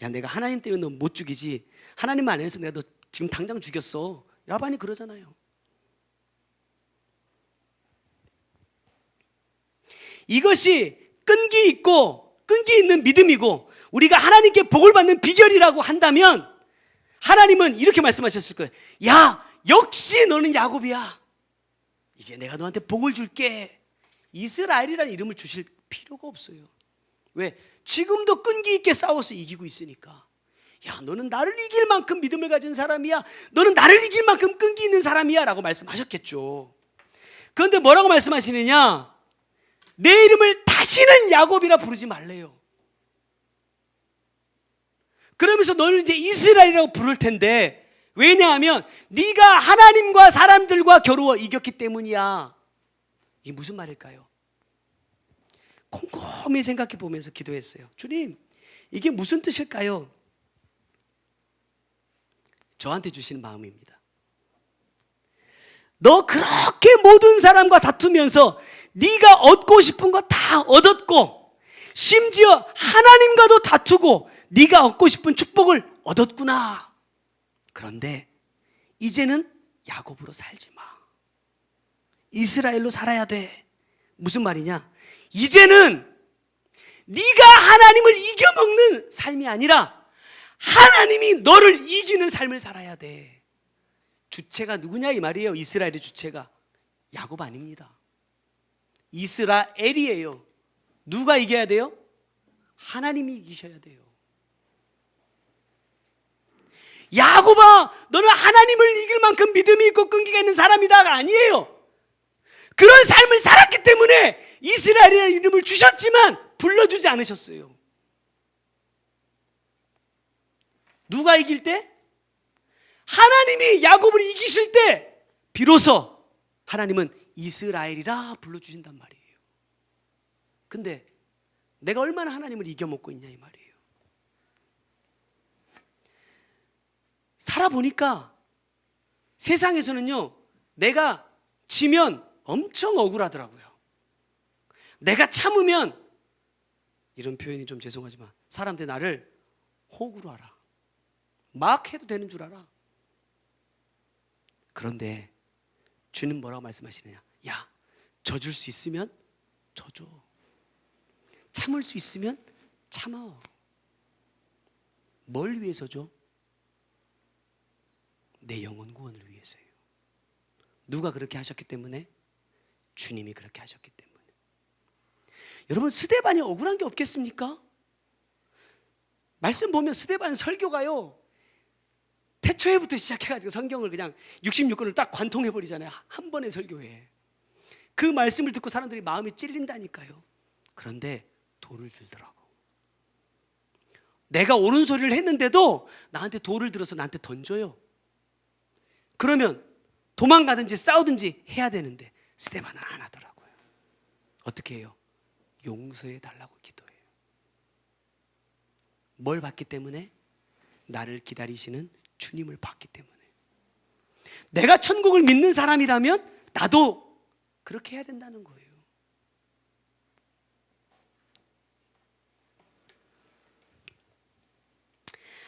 야, 내가 하나님 때문에 너 못 죽이지, 하나님만 안 해서 내가 너 지금 당장 죽였어. 라반이 그러잖아요. 이것이 끈기 있고 끈기 있는 믿음이고 우리가 하나님께 복을 받는 비결이라고 한다면 하나님은 이렇게 말씀하셨을 거예요. 야, 역시 너는 야곱이야. 이제 내가 너한테 복을 줄게. 이스라엘이라는 이름을 주실 필요가 없어요. 왜? 지금도 끈기 있게 싸워서 이기고 있으니까. 야, 너는 나를 이길 만큼 믿음을 가진 사람이야. 너는 나를 이길 만큼 끈기 있는 사람이야 라고 말씀하셨겠죠. 그런데 뭐라고 말씀하시느냐? 내 이름을 다시는 야곱이라 부르지 말래요. 그러면서 너는 이제 이스라엘이라고 부를 텐데, 왜냐하면 네가 하나님과 사람들과 겨루어 이겼기 때문이야. 이게 무슨 말일까요? 곰곰이 생각해 보면서 기도했어요. 주님, 이게 무슨 뜻일까요? 저한테 주시는 마음입니다. 너 그렇게 모든 사람과 다투면서 네가 얻고 싶은 거 다 얻었고 심지어 하나님과도 다투고 네가 얻고 싶은 축복을 얻었구나. 그런데 이제는 야곱으로 살지 마. 이스라엘로 살아야 돼. 무슨 말이냐? 이제는 네가 하나님을 이겨먹는 삶이 아니라 하나님이 너를 이기는 삶을 살아야 돼. 주체가 누구냐 이 말이에요. 이스라엘의 주체가 야곱 아닙니다. 이스라엘이에요. 누가 이겨야 돼요? 하나님이 이기셔야 돼요. 야곱아, 너는 하나님을 이길 만큼 믿음이 있고 끈기가 있는 사람이다가 아니에요. 그런 삶을 살았기 때문에 이스라엘이라는 이름을 주셨지만 불러주지 않으셨어요. 누가 이길 때? 하나님이 야곱을 이기실 때 비로소 하나님은 이스라엘이라 불러주신단 말이에요. 근데 내가 얼마나 하나님을 이겨먹고 있냐 이 말이에요. 살아보니까 세상에서는요, 내가 지면 엄청 억울하더라고요. 내가 참으면, 이런 표현이 좀 죄송하지만 사람들이 나를 호구로 알아. 막 해도 되는 줄 알아. 그런데 주님 뭐라고 말씀하시느냐? 야, 져줄 수 있으면 져줘. 참을 수 있으면 참아. 뭘 위해서 줘? 내 영혼 구원을 위해서예요. 누가 그렇게 하셨기 때문에? 주님이 그렇게 하셨기 때문에. 여러분, 스데반이 억울한 게 없겠습니까? 말씀 보면 스데반 설교가요, 태초에부터 시작해가지고 성경을 그냥 66권을 딱 관통해버리잖아요. 한 번의 설교에. 그 말씀을 듣고 사람들이 마음이 찔린다니까요. 그런데 돌을 들더라고. 내가 옳은 소리를 했는데도 나한테 돌을 들어서 나한테 던져요. 그러면 도망가든지 싸우든지 해야 되는데 스데반은 안 하더라고요. 어떻게 해요? 용서해 달라고 기도해요. 뭘 받기 때문에? 나를 기다리시는 주님을 받기 때문에. 내가 천국을 믿는 사람이라면 나도 그렇게 해야 된다는 거예요.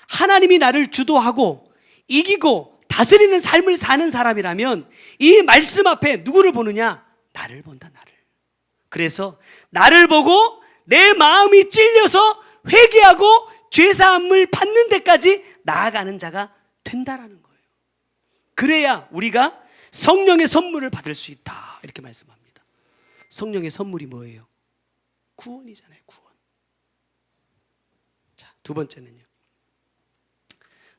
하나님이 나를 주도하고 이기고 다스리는 삶을 사는 사람이라면 이 말씀 앞에 누구를 보느냐? 나를 본다, 나를. 그래서 나를 보고 내 마음이 찔려서 회개하고 죄사함을 받는 데까지 나아가는 자가 된다라는 거예요. 그래야 우리가 성령의 선물을 받을 수 있다, 이렇게 말씀합니다. 성령의 선물이 뭐예요? 구원이잖아요, 구원. 자, 두 번째는요,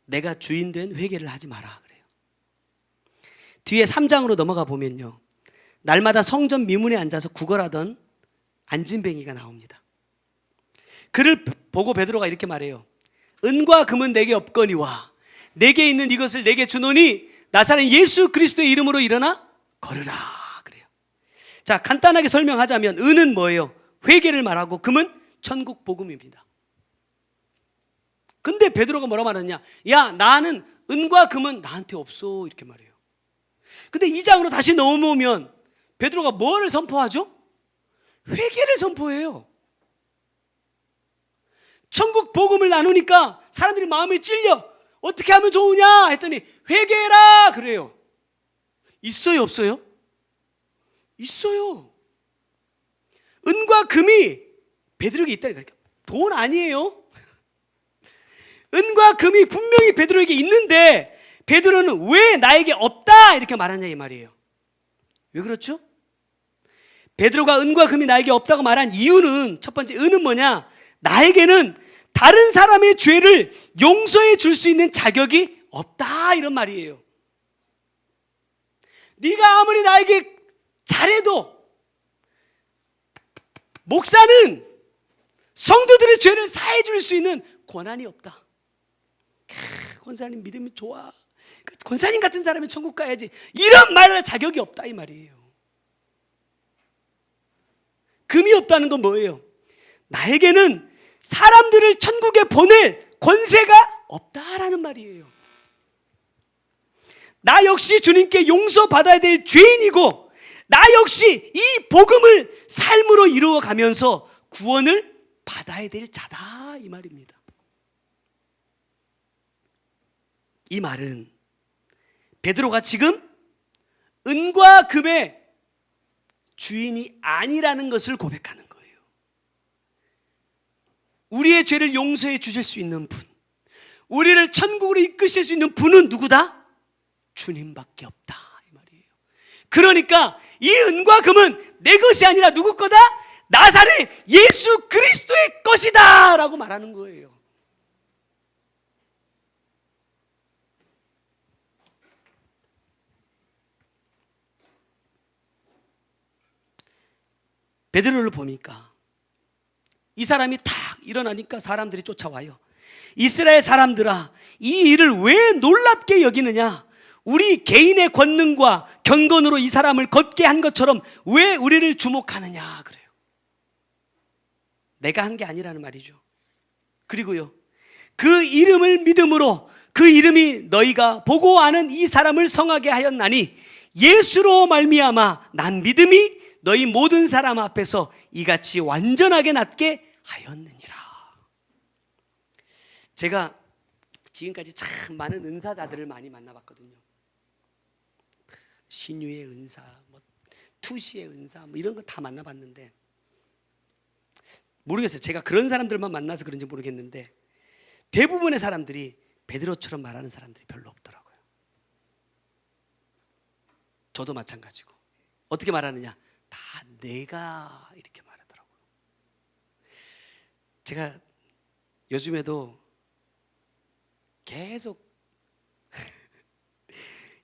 내가 주인 된 회개를 하지 마라 그래요. 뒤에 3장으로 넘어가 보면요, 날마다 성전 미문에 앉아서 구걸하던 안진뱅이가 나옵니다. 그를 보고 베드로가 이렇게 말해요. 은과 금은 내게 없거니와 내게 있는 이것을 내게 주노니 나사렛 예수 그리스도의 이름으로 일어나 걸으라 그래요. 자, 간단하게 설명하자면 은은 뭐예요? 회개를 말하고 금은 천국 복음입니다. 근데 베드로가 뭐라고 말하느냐? 야, 나는 은과 금은 나한테 없어, 이렇게 말해요. 근데 2장으로 다시 넘어오면 베드로가 뭐를 선포하죠? 회개를 선포해요. 천국 복음을 나누니까 사람들이 마음이 찔려. 어떻게 하면 좋으냐 했더니 회개해라 그래요. 있어요, 없어요? 있어요. 은과 금이 베드로에게 있다니까. 돈 아니에요. 은과 금이 분명히 베드로에게 있는데 베드로는 왜 나에게 없다 이렇게 말하냐 이 말이에요. 왜 그렇죠? 베드로가 은과 금이 나에게 없다고 말한 이유는, 첫 번째 은은 뭐냐? 나에게는 다른 사람의 죄를 용서해 줄 수 있는 자격이 없다, 이런 말이에요. 네가 아무리 나에게 잘해도 목사는 성도들의 죄를 사해 줄 수 있는 권한이 없다. 권사님 믿으면 좋아. 권사님 같은 사람이 천국 가야지. 이런 말을 할 자격이 없다 이 말이에요. 금이 없다는 건 뭐예요? 나에게는 사람들을 천국에 보낼 권세가 없다라는 말이에요. 나 역시 주님께 용서받아야 될 죄인이고 나 역시 이 복음을 삶으로 이루어가면서 구원을 받아야 될 자다 이 말입니다. 이 말은 베드로가 지금 은과 금의 주인이 아니라는 것을 고백하는 거예요. 우리의 죄를 용서해 주실 수 있는 분, 우리를 천국으로 이끄실 수 있는 분은 누구다? 주님밖에 없다 이 말이에요. 그러니까 이 은과 금은 내 것이 아니라 누구 거다? 나사렛 예수 그리스도의 것이다 라고 말하는 거예요. 베드로를 보니까 이 사람이 탁 일어나니까 사람들이 쫓아와요. 이스라엘 사람들아, 이 일을 왜 놀랍게 여기느냐? 우리 개인의 권능과 경건으로 이 사람을 걷게 한 것처럼 왜 우리를 주목하느냐 그래요. 내가 한 게 아니라는 말이죠. 그리고요, 그 이름을 믿음으로 그 이름이 너희가 보고 아는 이 사람을 성하게 하였나니 예수로 말미암아 난 믿음이 너희 모든 사람 앞에서 이같이 완전하게 낫게 하였느니라. 제가 지금까지 참 많은 은사자들을 많이 만나봤거든요. 신유의 은사, 뭐 투시의 은사, 뭐 이런 거 다 만나봤는데 모르겠어요. 제가 그런 사람들만 만나서 그런지 모르겠는데 대부분의 사람들이 베드로처럼 말하는 사람들이 별로 없더라고요. 저도 마찬가지고. 어떻게 말하느냐? 다 내가 이렇게 말하더라고요. 제가 요즘에도 계속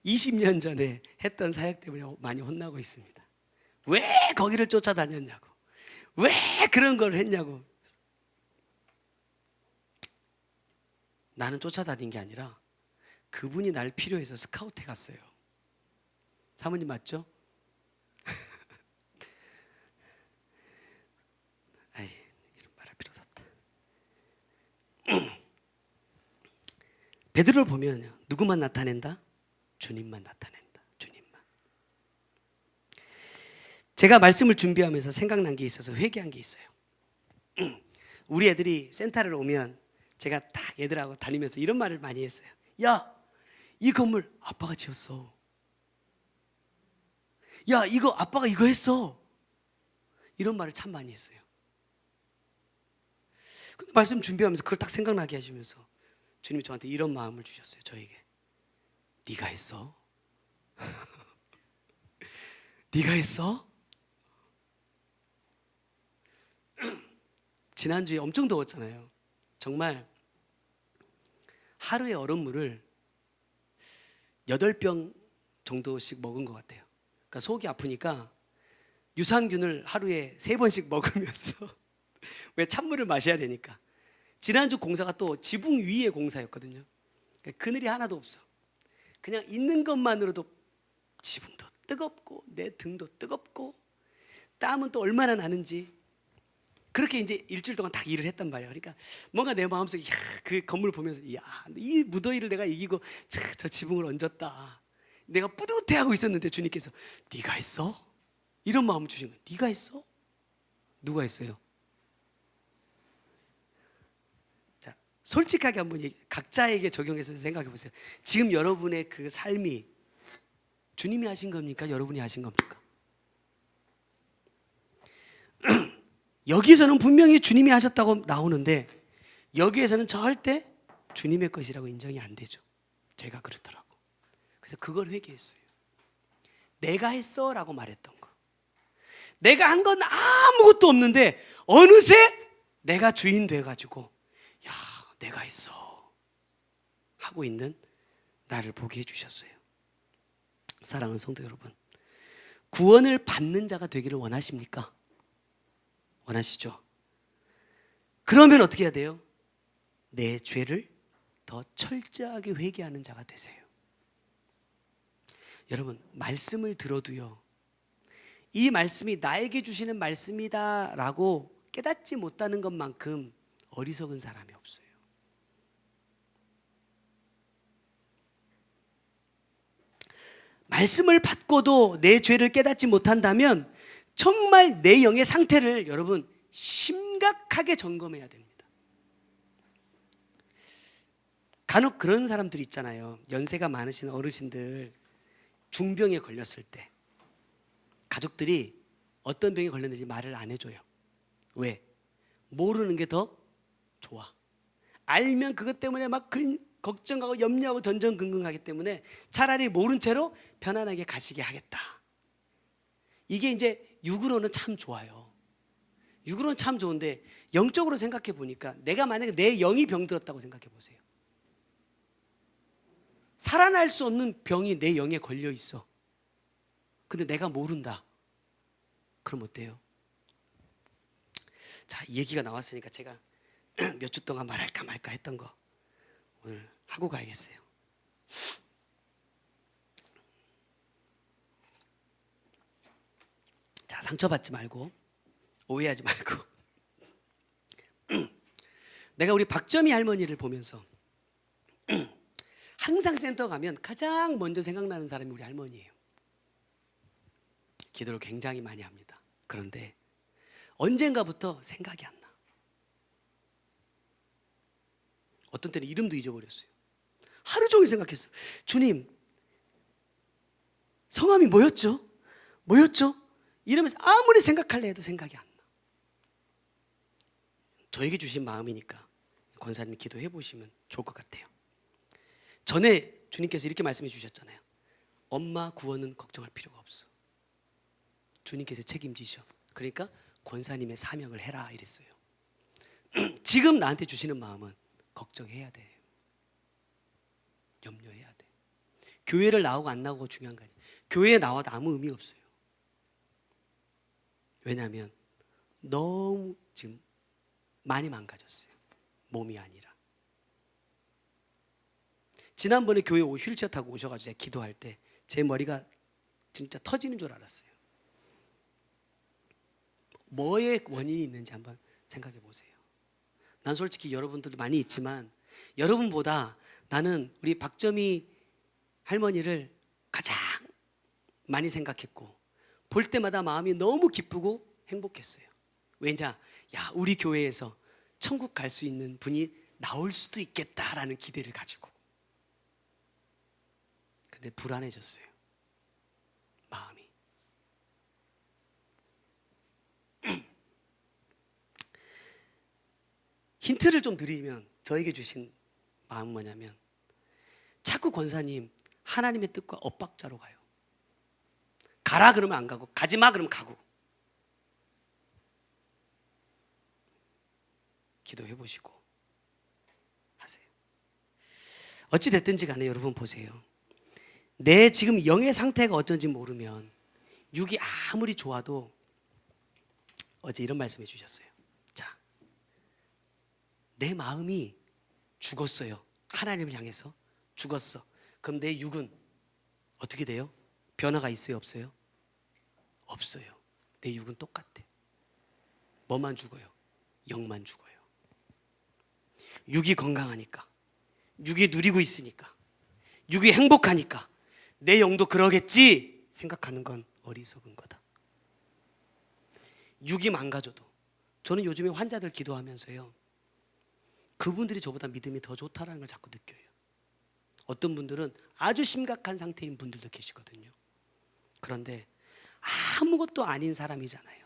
20년 전에 했던 사역 때문에 많이 혼나고 있습니다. 왜 거기를 쫓아다녔냐고, 왜 그런 걸 했냐고. 나는 쫓아다닌 게 아니라 그분이 날 필요해서 스카우트해 갔어요. 사모님 맞죠? 아이, 이런 말할 필요도 없다. 베드로를 보면 누구만 나타낸다? 주님만 나타낸다. 주님만. 제가 말씀을 준비하면서 생각난 게 있어서 회개한 게 있어요. 우리 애들이 센터를 오면 제가 딱 애들하고 다니면서 이런 말을 많이 했어요. 야, 이 건물 아빠가 지었어. 야, 이거 아빠가 이거 했어. 이런 말을 참 많이 했어요. 근데 말씀 준비하면서 그걸 딱 생각나게 하시면서 주님이 저한테 이런 마음을 주셨어요. 저에게. 네가 했어? 네가 했어? 지난주에 엄청 더웠잖아요. 정말 하루에 얼음물을 8병 정도씩 먹은 것 같아요. 그러니까 속이 아프니까 유산균을 하루에 3번씩 먹으면서 왜 찬물을 마셔야 되니까. 지난주 공사가 또 지붕 위의 공사였거든요. 그러니까 그늘이 하나도 없어. 그냥 있는 것만으로도 지붕도 뜨겁고 내 등도 뜨겁고 땀은 또 얼마나 나는지. 그렇게 이제 일주일 동안 딱 일을 했단 말이에요. 그러니까 뭔가 내 마음속에 그 건물을 보면서 이 무더위를 내가 이기고 저 지붕을 얹었다. 내가 뿌듯해하고 있었는데 주님께서 네가 했어? 이런 마음을 주신 거예요. 네가 했어? 누가 했어요? 자, 솔직하게 한번 각자에게 적용해서 생각해 보세요. 지금 여러분의 그 삶이 주님이 하신 겁니까? 여러분이 하신 겁니까? 여기서는 분명히 주님이 하셨다고 나오는데 여기에서는 절대 주님의 것이라고 인정이 안 되죠. 제가 그렇더라고. 그래서 그걸 회개했어요. 내가 했어 라고 말했던 거. 내가 한 건 아무것도 없는데 어느새 내가 주인 돼가지고 야, 내가 했어 하고 있는 나를 보게 해주셨어요. 사랑하는 성도 여러분, 구원을 받는 자가 되기를 원하십니까? 원하시죠? 그러면 어떻게 해야 돼요? 내 죄를 더 철저하게 회개하는 자가 되세요. 여러분, 말씀을 들어도요, 이 말씀이 나에게 주시는 말씀이다 라고 깨닫지 못하는 것만큼 어리석은 사람이 없어요. 말씀을 받고도 내 죄를 깨닫지 못한다면 정말 내 영의 상태를 여러분 심각하게 점검해야 됩니다. 간혹 그런 사람들이 있잖아요. 연세가 많으신 어르신들 중병에 걸렸을 때 가족들이 어떤 병에 걸렸는지 말을 안 해줘요. 왜? 모르는 게 더 좋아. 알면 그것 때문에 막 걱정하고 염려하고 전전긍긍하기 때문에 차라리 모른 채로 편안하게 가시게 하겠다. 이게 이제 육으로는 참 좋아요. 육으로는 참 좋은데 영적으로 생각해 보니까 내가 만약에 내 영이 병들었다고 생각해 보세요. 살아날 수 없는 병이 내 영에 걸려 있어. 근데 내가 모른다. 그럼 어때요? 자, 이 얘기가 나왔으니까 제가 몇 주 동안 말할까 말까 했던 거 오늘 하고 가야겠어요. 자, 상처받지 말고 오해하지 말고 내가 우리 박점희 할머니를 보면서 항상 센터 가면 가장 먼저 생각나는 사람이 우리 할머니예요. 기도를 굉장히 많이 합니다. 그런데 언젠가부터 생각이 안 나. 어떤 때는 이름도 잊어버렸어요. 하루 종일 생각했어. 주님, 성함이 뭐였죠? 뭐였죠? 이러면서 아무리 생각할래 해도 생각이 안 나. 저에게 주신 마음이니까 권사님 기도해 보시면 좋을 것 같아요. 전에 주님께서 이렇게 말씀해 주셨잖아요. 엄마 구원은 걱정할 필요가 없어. 주님께서 책임지셔. 그러니까 권사님의 사명을 해라 이랬어요. 지금 나한테 주시는 마음은 걱정해야 돼. 염려해야 돼. 교회를 나오고 안 나오고 중요한 거 아니에요. 교회에 나와도 아무 의미 없어요. 왜냐하면 너무 지금 많이 망가졌어요. 몸이 아니라. 지난번에 교회 휠체어 타고 오셔가지고 제가 기도할 때 제 머리가 진짜 터지는 줄 알았어요. 뭐에 원인이 있는지 한번 생각해 보세요. 난 솔직히 여러분들도 많이 있지만 여러분보다 나는 우리 박점희 할머니를 가장 많이 생각했고 볼 때마다 마음이 너무 기쁘고 행복했어요. 왜냐? 야, 우리 교회에서 천국 갈 수 있는 분이 나올 수도 있겠다라는 기대를 가지고. 근데 불안해졌어요. 마음이. 힌트를 좀 드리면 저에게 주신 마음은 뭐냐면 자꾸 권사님 하나님의 뜻과 엇박자로 가요. 가라 그러면 안 가고 가지마 그러면 가고. 기도해 보시고 하세요. 어찌 됐든지 간에 여러분 보세요. 내 지금 영의 상태가 어쩐지 모르면 육이 아무리 좋아도 어제 이런 말씀해 주셨어요. 자, 내 마음이 죽었어요. 하나님을 향해서 죽었어. 그럼 내 육은 어떻게 돼요? 변화가 있어요? 없어요? 없어요. 내 육은 똑같아. 뭐만 죽어요? 영만 죽어요. 육이 건강하니까, 육이 누리고 있으니까, 육이 행복하니까 내 영도 그러겠지 생각하는 건 어리석은 거다. 육이 망가져도 저는 요즘에 환자들 기도하면서요, 그분들이 저보다 믿음이 더 좋다라는 걸 자꾸 느껴요. 어떤 분들은 아주 심각한 상태인 분들도 계시거든요. 그런데 아무것도 아닌 사람이잖아요.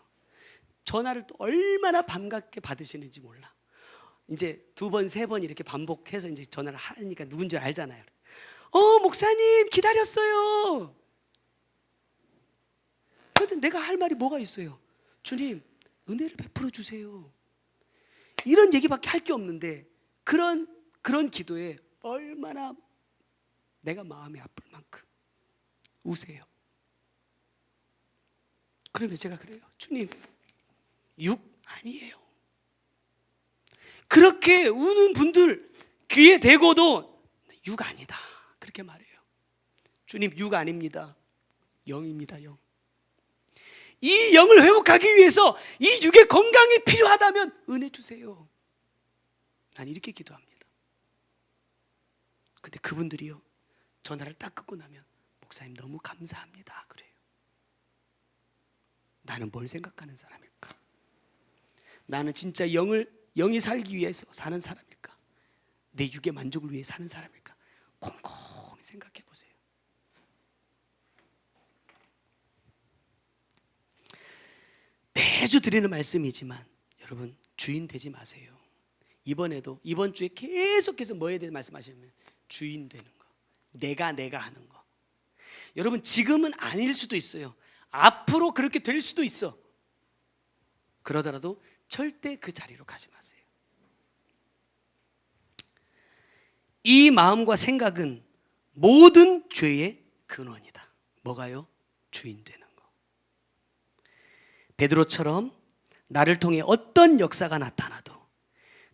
전화를 또 얼마나 반갑게 받으시는지 몰라. 이제 2번, 3번 이렇게 반복해서 이제 전화를 하니까 누군지 알잖아요. 목사님 기다렸어요. 그런데 내가 할 말이 뭐가 있어요? 주님, 은혜를 베풀어 주세요. 이런 얘기밖에 할 게 없는데 그런 기도에 얼마나 내가 마음이 아플 만큼 우세요. 그러면 제가 그래요. 주님, 육 아니에요. 그렇게 우는 분들 귀에 대고도 육 아니다. 그렇게 말해요. 주님, 육 아닙니다. 영입니다. 영. 이 영을 회복하기 위해서 이 육의 건강이 필요하다면 은혜 주세요. 난 이렇게 기도합니다. 근데 그분들이요, 전화를 딱 끊고 나면 목사님 너무 감사합니다 그래요. 나는 뭘 생각하는 사람일까? 나는 진짜 영이 살기 위해서 사는 사람일까? 내 육의 만족을 위해 사는 사람일까? 곰곰이 생각해 보세요. 매주 드리는 말씀이지만 여러분, 주인 되지 마세요. 이번 주에 계속해서 뭐에 대해 말씀하시냐면 주인 되는 거, 내가 하는 거. 여러분, 지금은 아닐 수도 있어요. 앞으로 그렇게 될 수도 있어. 그러더라도 절대 그 자리로 가지 마세요. 이 마음과 생각은 모든 죄의 근원이다. 뭐가요? 주인 되는 거. 베드로처럼 나를 통해 어떤 역사가 나타나도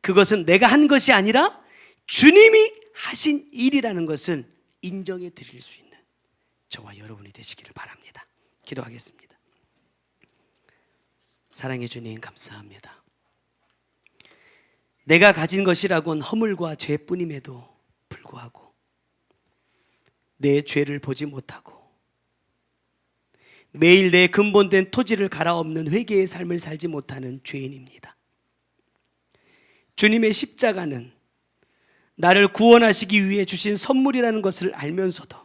그것은 내가 한 것이 아니라 주님이 하신 일이라는 것을 인정해 드릴 수 있는 저와 여러분이 되시기를 바랍니다. 기도하겠습니다. 사랑해 주님, 감사합니다. 내가 가진 것이라곤 허물과 죄뿐임에도 불구하고 내 죄를 보지 못하고 매일 내 근본된 토지를 갈아엎는 회개의 삶을 살지 못하는 죄인입니다. 주님의 십자가는 나를 구원하시기 위해 주신 선물이라는 것을 알면서도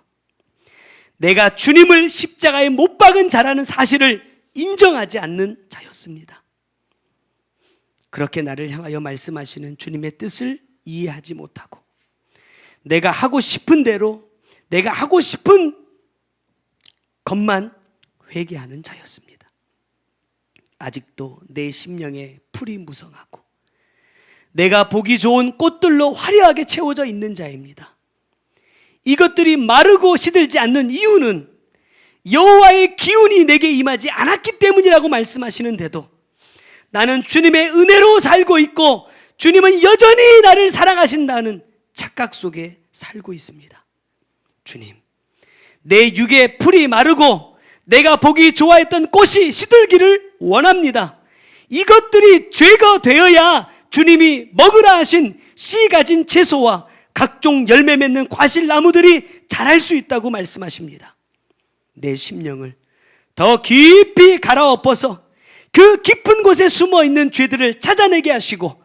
내가 주님을 십자가에 못 박은 자라는 사실을 인정하지 않는 자였습니다. 그렇게 나를 향하여 말씀하시는 주님의 뜻을 이해하지 못하고 내가 하고 싶은 대로, 내가 하고 싶은 것만 회개하는 자였습니다. 아직도 내 심령에 풀이 무성하고 내가 보기 좋은 꽃들로 화려하게 채워져 있는 자입니다. 이것들이 마르고 시들지 않는 이유는 여호와의 기운이 내게 임하지 않았기 때문이라고 말씀하시는데도 나는 주님의 은혜로 살고 있고 주님은 여전히 나를 사랑하신다는 착각 속에 살고 있습니다. 주님, 내 육의 풀이 마르고 내가 보기 좋아했던 꽃이 시들기를 원합니다. 이것들이 죄가 되어야 주님이 먹으라 하신 씨 가진 채소와 각종 열매 맺는 과실나무들이 자랄 수 있다고 말씀하십니다. 내 심령을 더 깊이 갈아엎어서 그 깊은 곳에 숨어있는 죄들을 찾아내게 하시고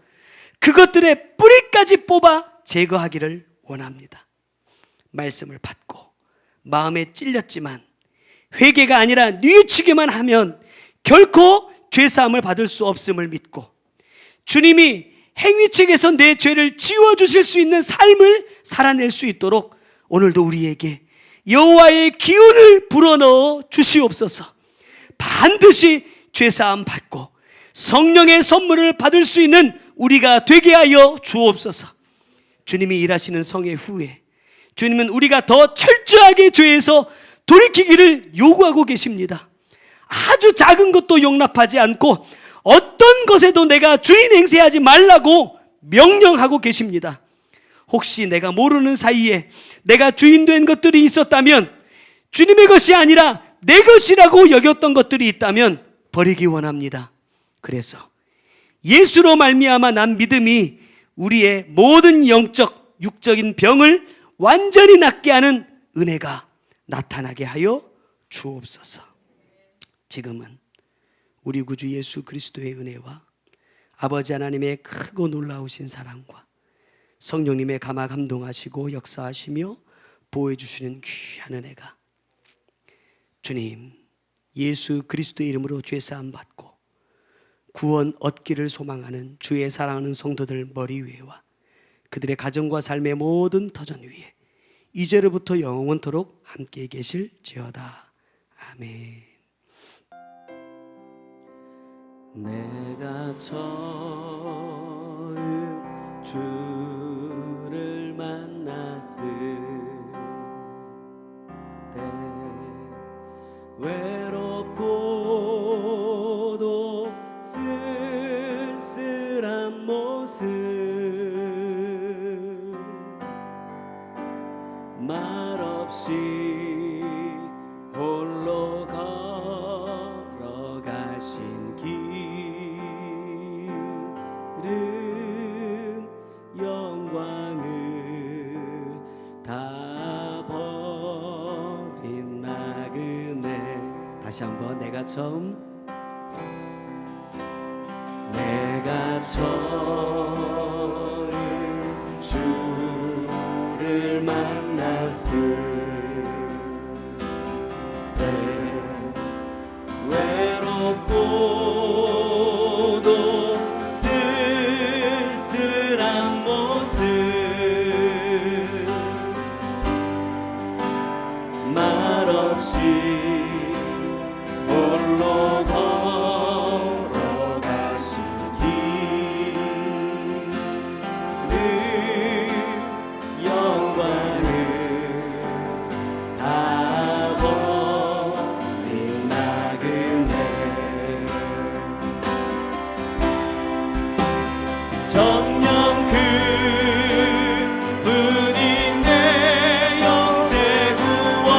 그것들의 뿌리까지 뽑아 제거하기를 원합니다. 말씀을 받고 마음에 찔렸지만 회개가 아니라 뉘우치기만 하면 결코 죄사함을 받을 수 없음을 믿고 주님이 행위책에서 내 죄를 지워주실 수 있는 삶을 살아낼 수 있도록 오늘도 우리에게 여호와의 기운을 불어넣어 주시옵소서. 반드시 죄사함 받고 성령의 선물을 받을 수 있는 우리가 되게 하여 주옵소서. 주님이 일하시는 성회 후에 주님은 우리가 더 철저하게 죄에서 돌이키기를 요구하고 계십니다. 아주 작은 것도 용납하지 않고 어떤 것에도 내가 주인 행세하지 말라고 명령하고 계십니다. 혹시 내가 모르는 사이에 내가 주인 된 것들이 있었다면, 주님의 것이 아니라 내 것이라고 여겼던 것들이 있다면 버리기 원합니다. 그래서 예수로 말미암아 난 믿음이 우리의 모든 영적, 육적인 병을 완전히 낫게 하는 은혜가 나타나게 하여 주옵소서. 지금은 우리 구주 예수 그리스도의 은혜와 아버지 하나님의 크고 놀라우신 사랑과 성령님의 감화 감동하시고 역사하시며 보호해 주시는 귀한 은혜가 주님 예수 그리스도의 이름으로 죄사함 받고 구원 얻기를 소망하는 주의 사랑하는 성도들 머리 위에와 그들의 가정과 삶의 모든 터전 위에 이제로부터 영원토록 함께 계실지어다. 아멘. 내가 처음 주를 만났을 때 외롭고도 쓸쓸한 모습 말없이 홀로 걸어가신 길은 영광을 다 버린 나그네. 다시 한번 내가 처음 주를 만났을 때 외롭고도 쓸쓸한 모습 말없이 홀로 걸어가신 길을 영광을 다 버린 나그네 정녕 그분이 내 영재 구원했나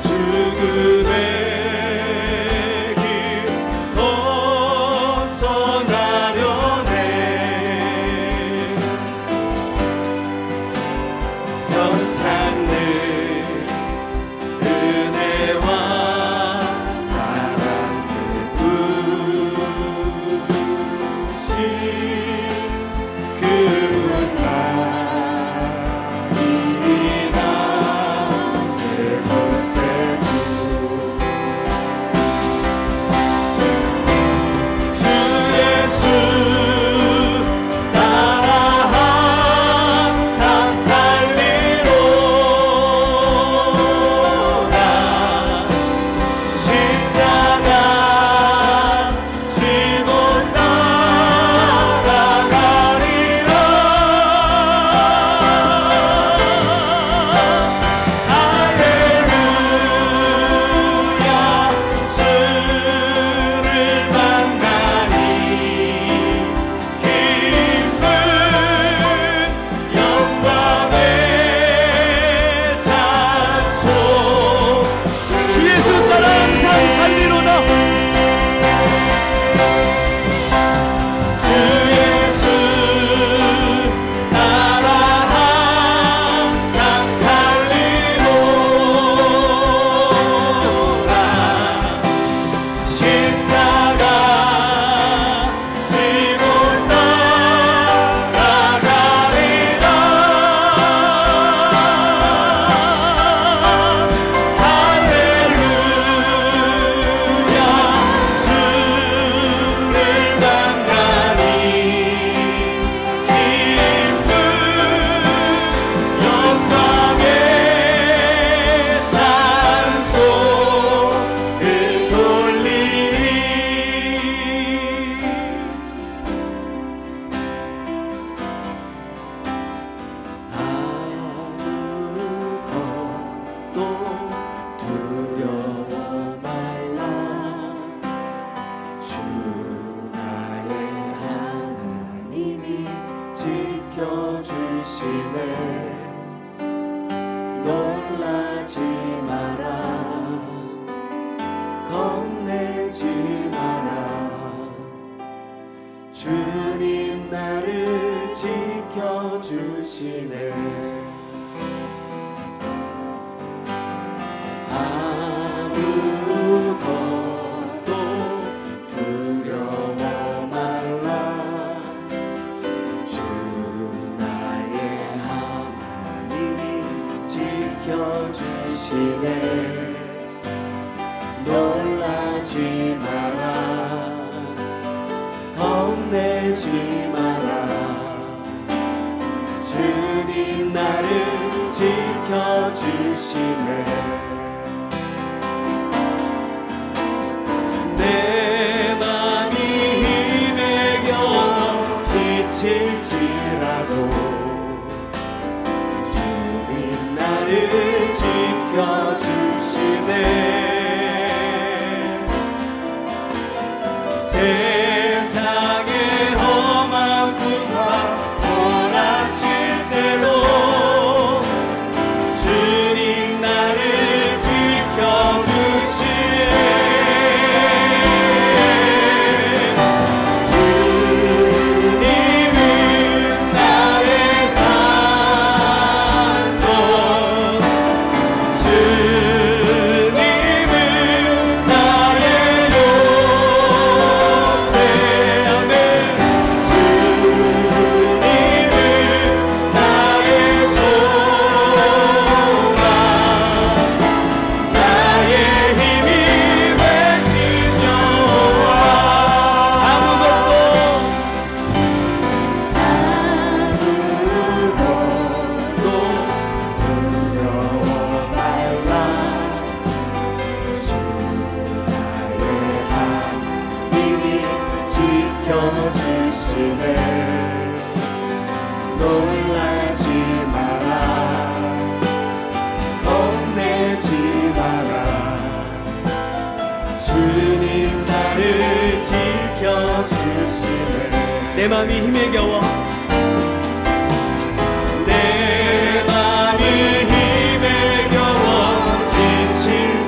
죽음의 길 벗어나려네. 변창는 은혜와 사랑의 부신 그분 나이다 내 구세주. 주 예수 따라 항상 살리로다. 십자가 지고 따라가리라. 할렐루야. 주를 만나니 기쁜 영광의 찬송. 주 예수 따라 항상 살리로다. 주 예수 따라 항상 살리로다. 십자가 지고 따라가리라. 할렐루야. 주를 만나니 기쁜 영광의 찬송을 돌리리. 아무것도 두려워 말라. 주 나의 하나님이 지켜주시네. 놀라지 마라. 겁내지 마라. 주님 나를 지켜주시네. 아무것도 두려워 말라. 주 나의 하나님이 지켜주시네. 놀라지 마라. 겁내지 마라. 주님 나를 지켜주시네. 내 맘이 힘에 겨워 지칠지라도 주님 나를 지켜주시네. 세상의 험한 풍파 몰아칠 대로 주님 나를 지켜주시네. 주님은 나의 산소. 주님은 나의 요새. 아멘. 주님은 나의 소망, 나의 힘이 되신 여호와. 아무것도 두려워 말라. 주 나의 하나님이 지켜주시네. 놀라지 마라. 겁내지 마라. 주님 나를 지켜주시네. 내 맘이 힘에 겨워. 내 맘이 힘에 겨워 지칠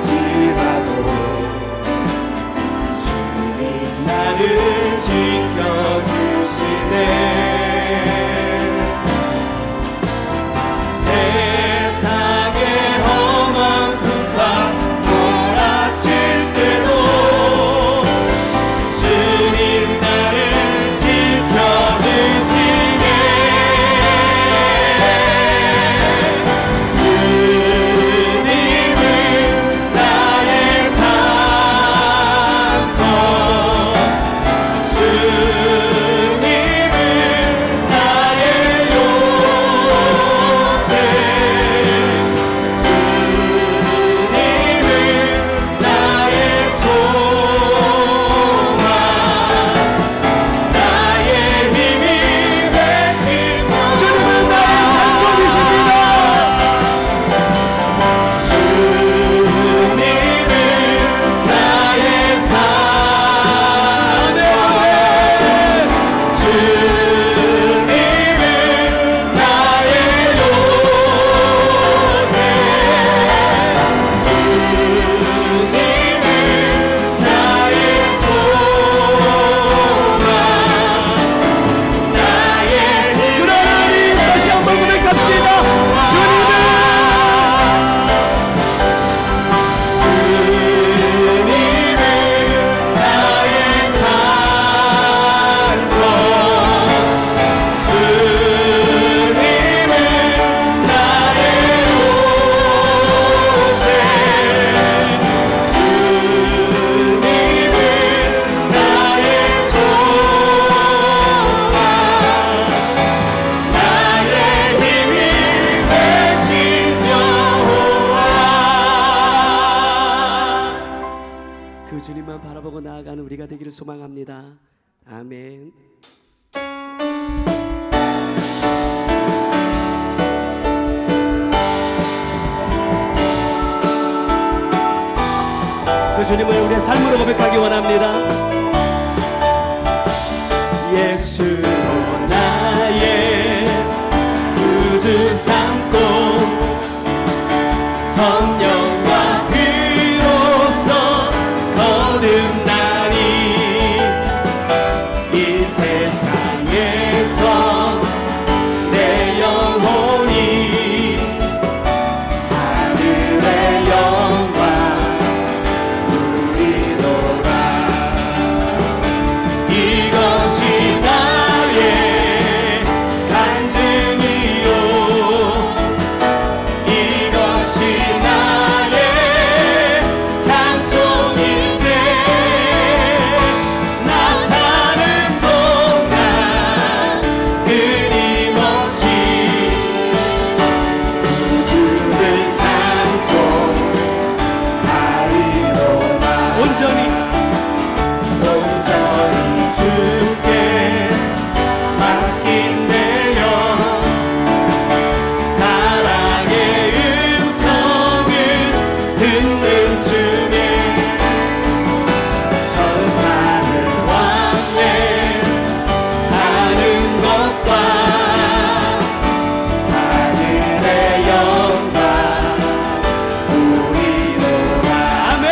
주님만 바라보고 나아가는 우리가 되기를 소망합니다. 아멘. 그 주님을 우리의 삶으로 고백하기 원합니다. 예수로 나의 구주 삼고 성령과 비로소 거듭나니 이 세상에서 내 영혼이 하늘의 영광 누리노라. 이것이 나의 간증이요 이것이 나의 찬송일세. 나 사는 동안 끊임없이 구주를 찬송하리로다. 온전히 주께 맡긴 내 영 사랑의 음성을 듣는 중에 천사를 왕래하는 것과 하늘의 영광 보이노라. 아멘.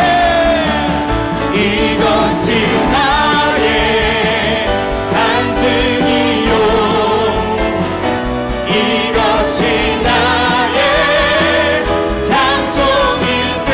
이것이 나의 간증이요 이것이 나의 찬송일세.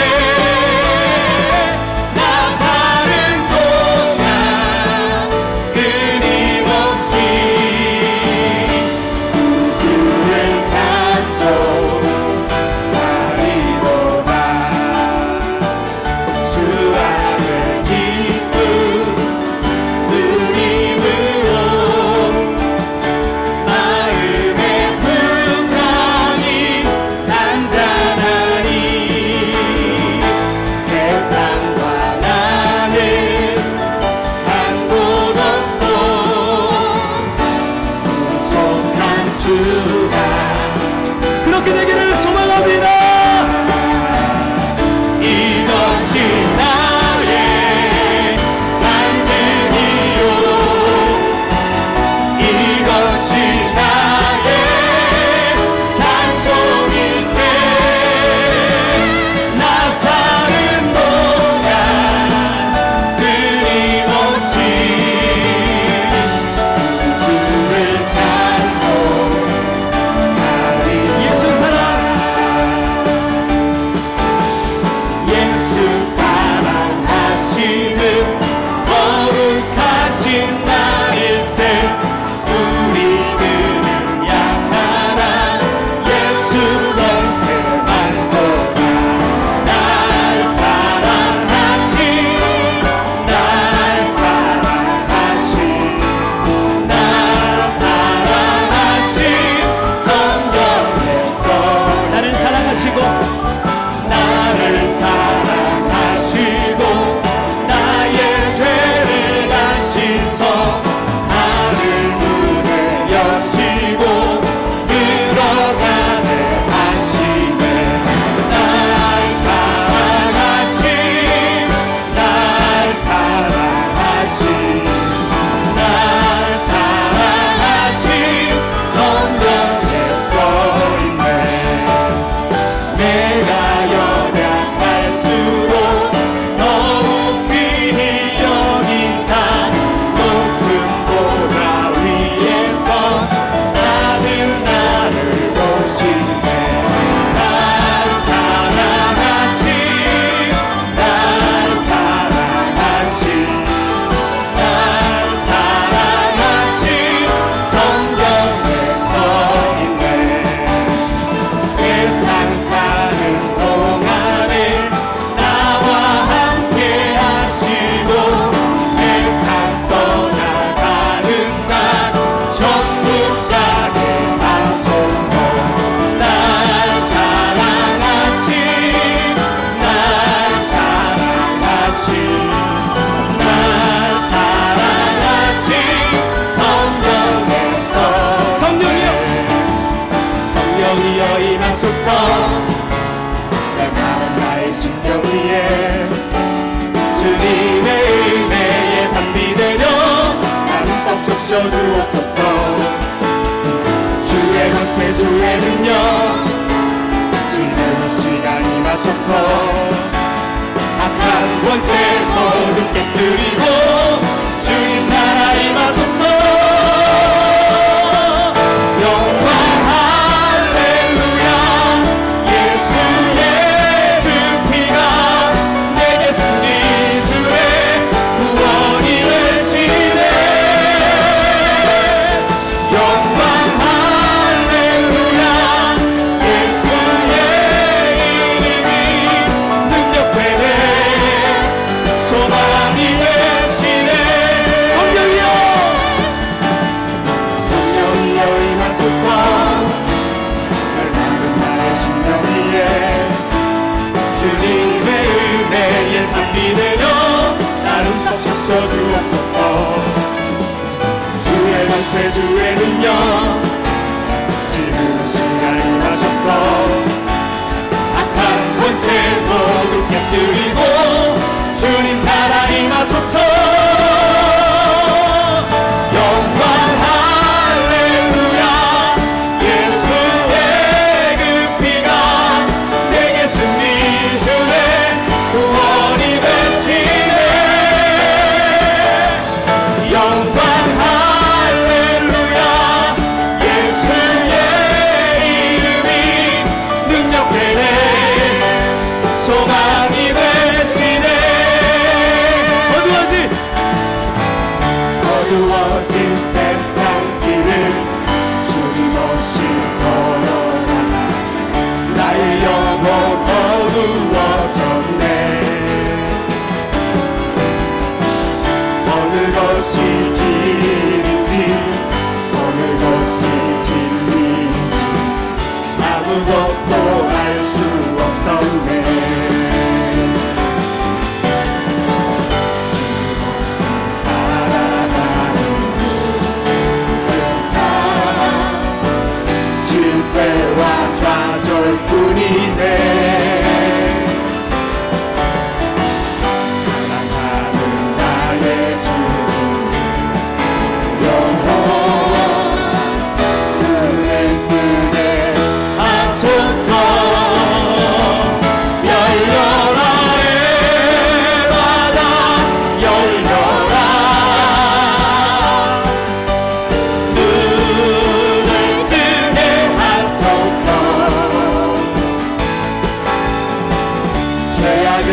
신경 위에 주님의 은혜에 담비되며 나는 뻑적 쉬어주옵소서. 주의 권세 주의 능력 지금 이 시간 임하셔서 악한 권세 모두 깨뜨리고 주님 나라 임하소서. 영광 할렐루야. 예수의 그 피가 내게 승리 주의 구원이 되시네. 영광 할렐루야. 예수의 이름이 능력되네. 소망이 되시네. 성령이여 성령이여 임하소서. 열방은 나의 심령 위에 주님의 은혜에 담비되며 나를 꽉 차셔주옵소서. 주의 권세 주의 능력 지금 시간 임하셔서 악한 권세 모두 깨뜨리고 주님 나라 임하소서. 영광 할렐루야. 예수의 그 피가 내게 승리 주네 구원이 되시네. 영광 할렐루야. 예수의 이름이 능력되네. 소망이 되시네. 어두워진 세상 길을 주님 없이 걸어가나 나의 영혼 어두워졌네. 어느 것이 길인지 어느 것이 진리인지 아무것도 알 수 없었네. 주님 없이 살아가는 그 삶 실패와 좌절뿐이네. 사랑하는 나의 주님 영원 은혜 크게 하소서. 열려라 에바다 열려라. 눈을 뜨게 하소서. 죄악을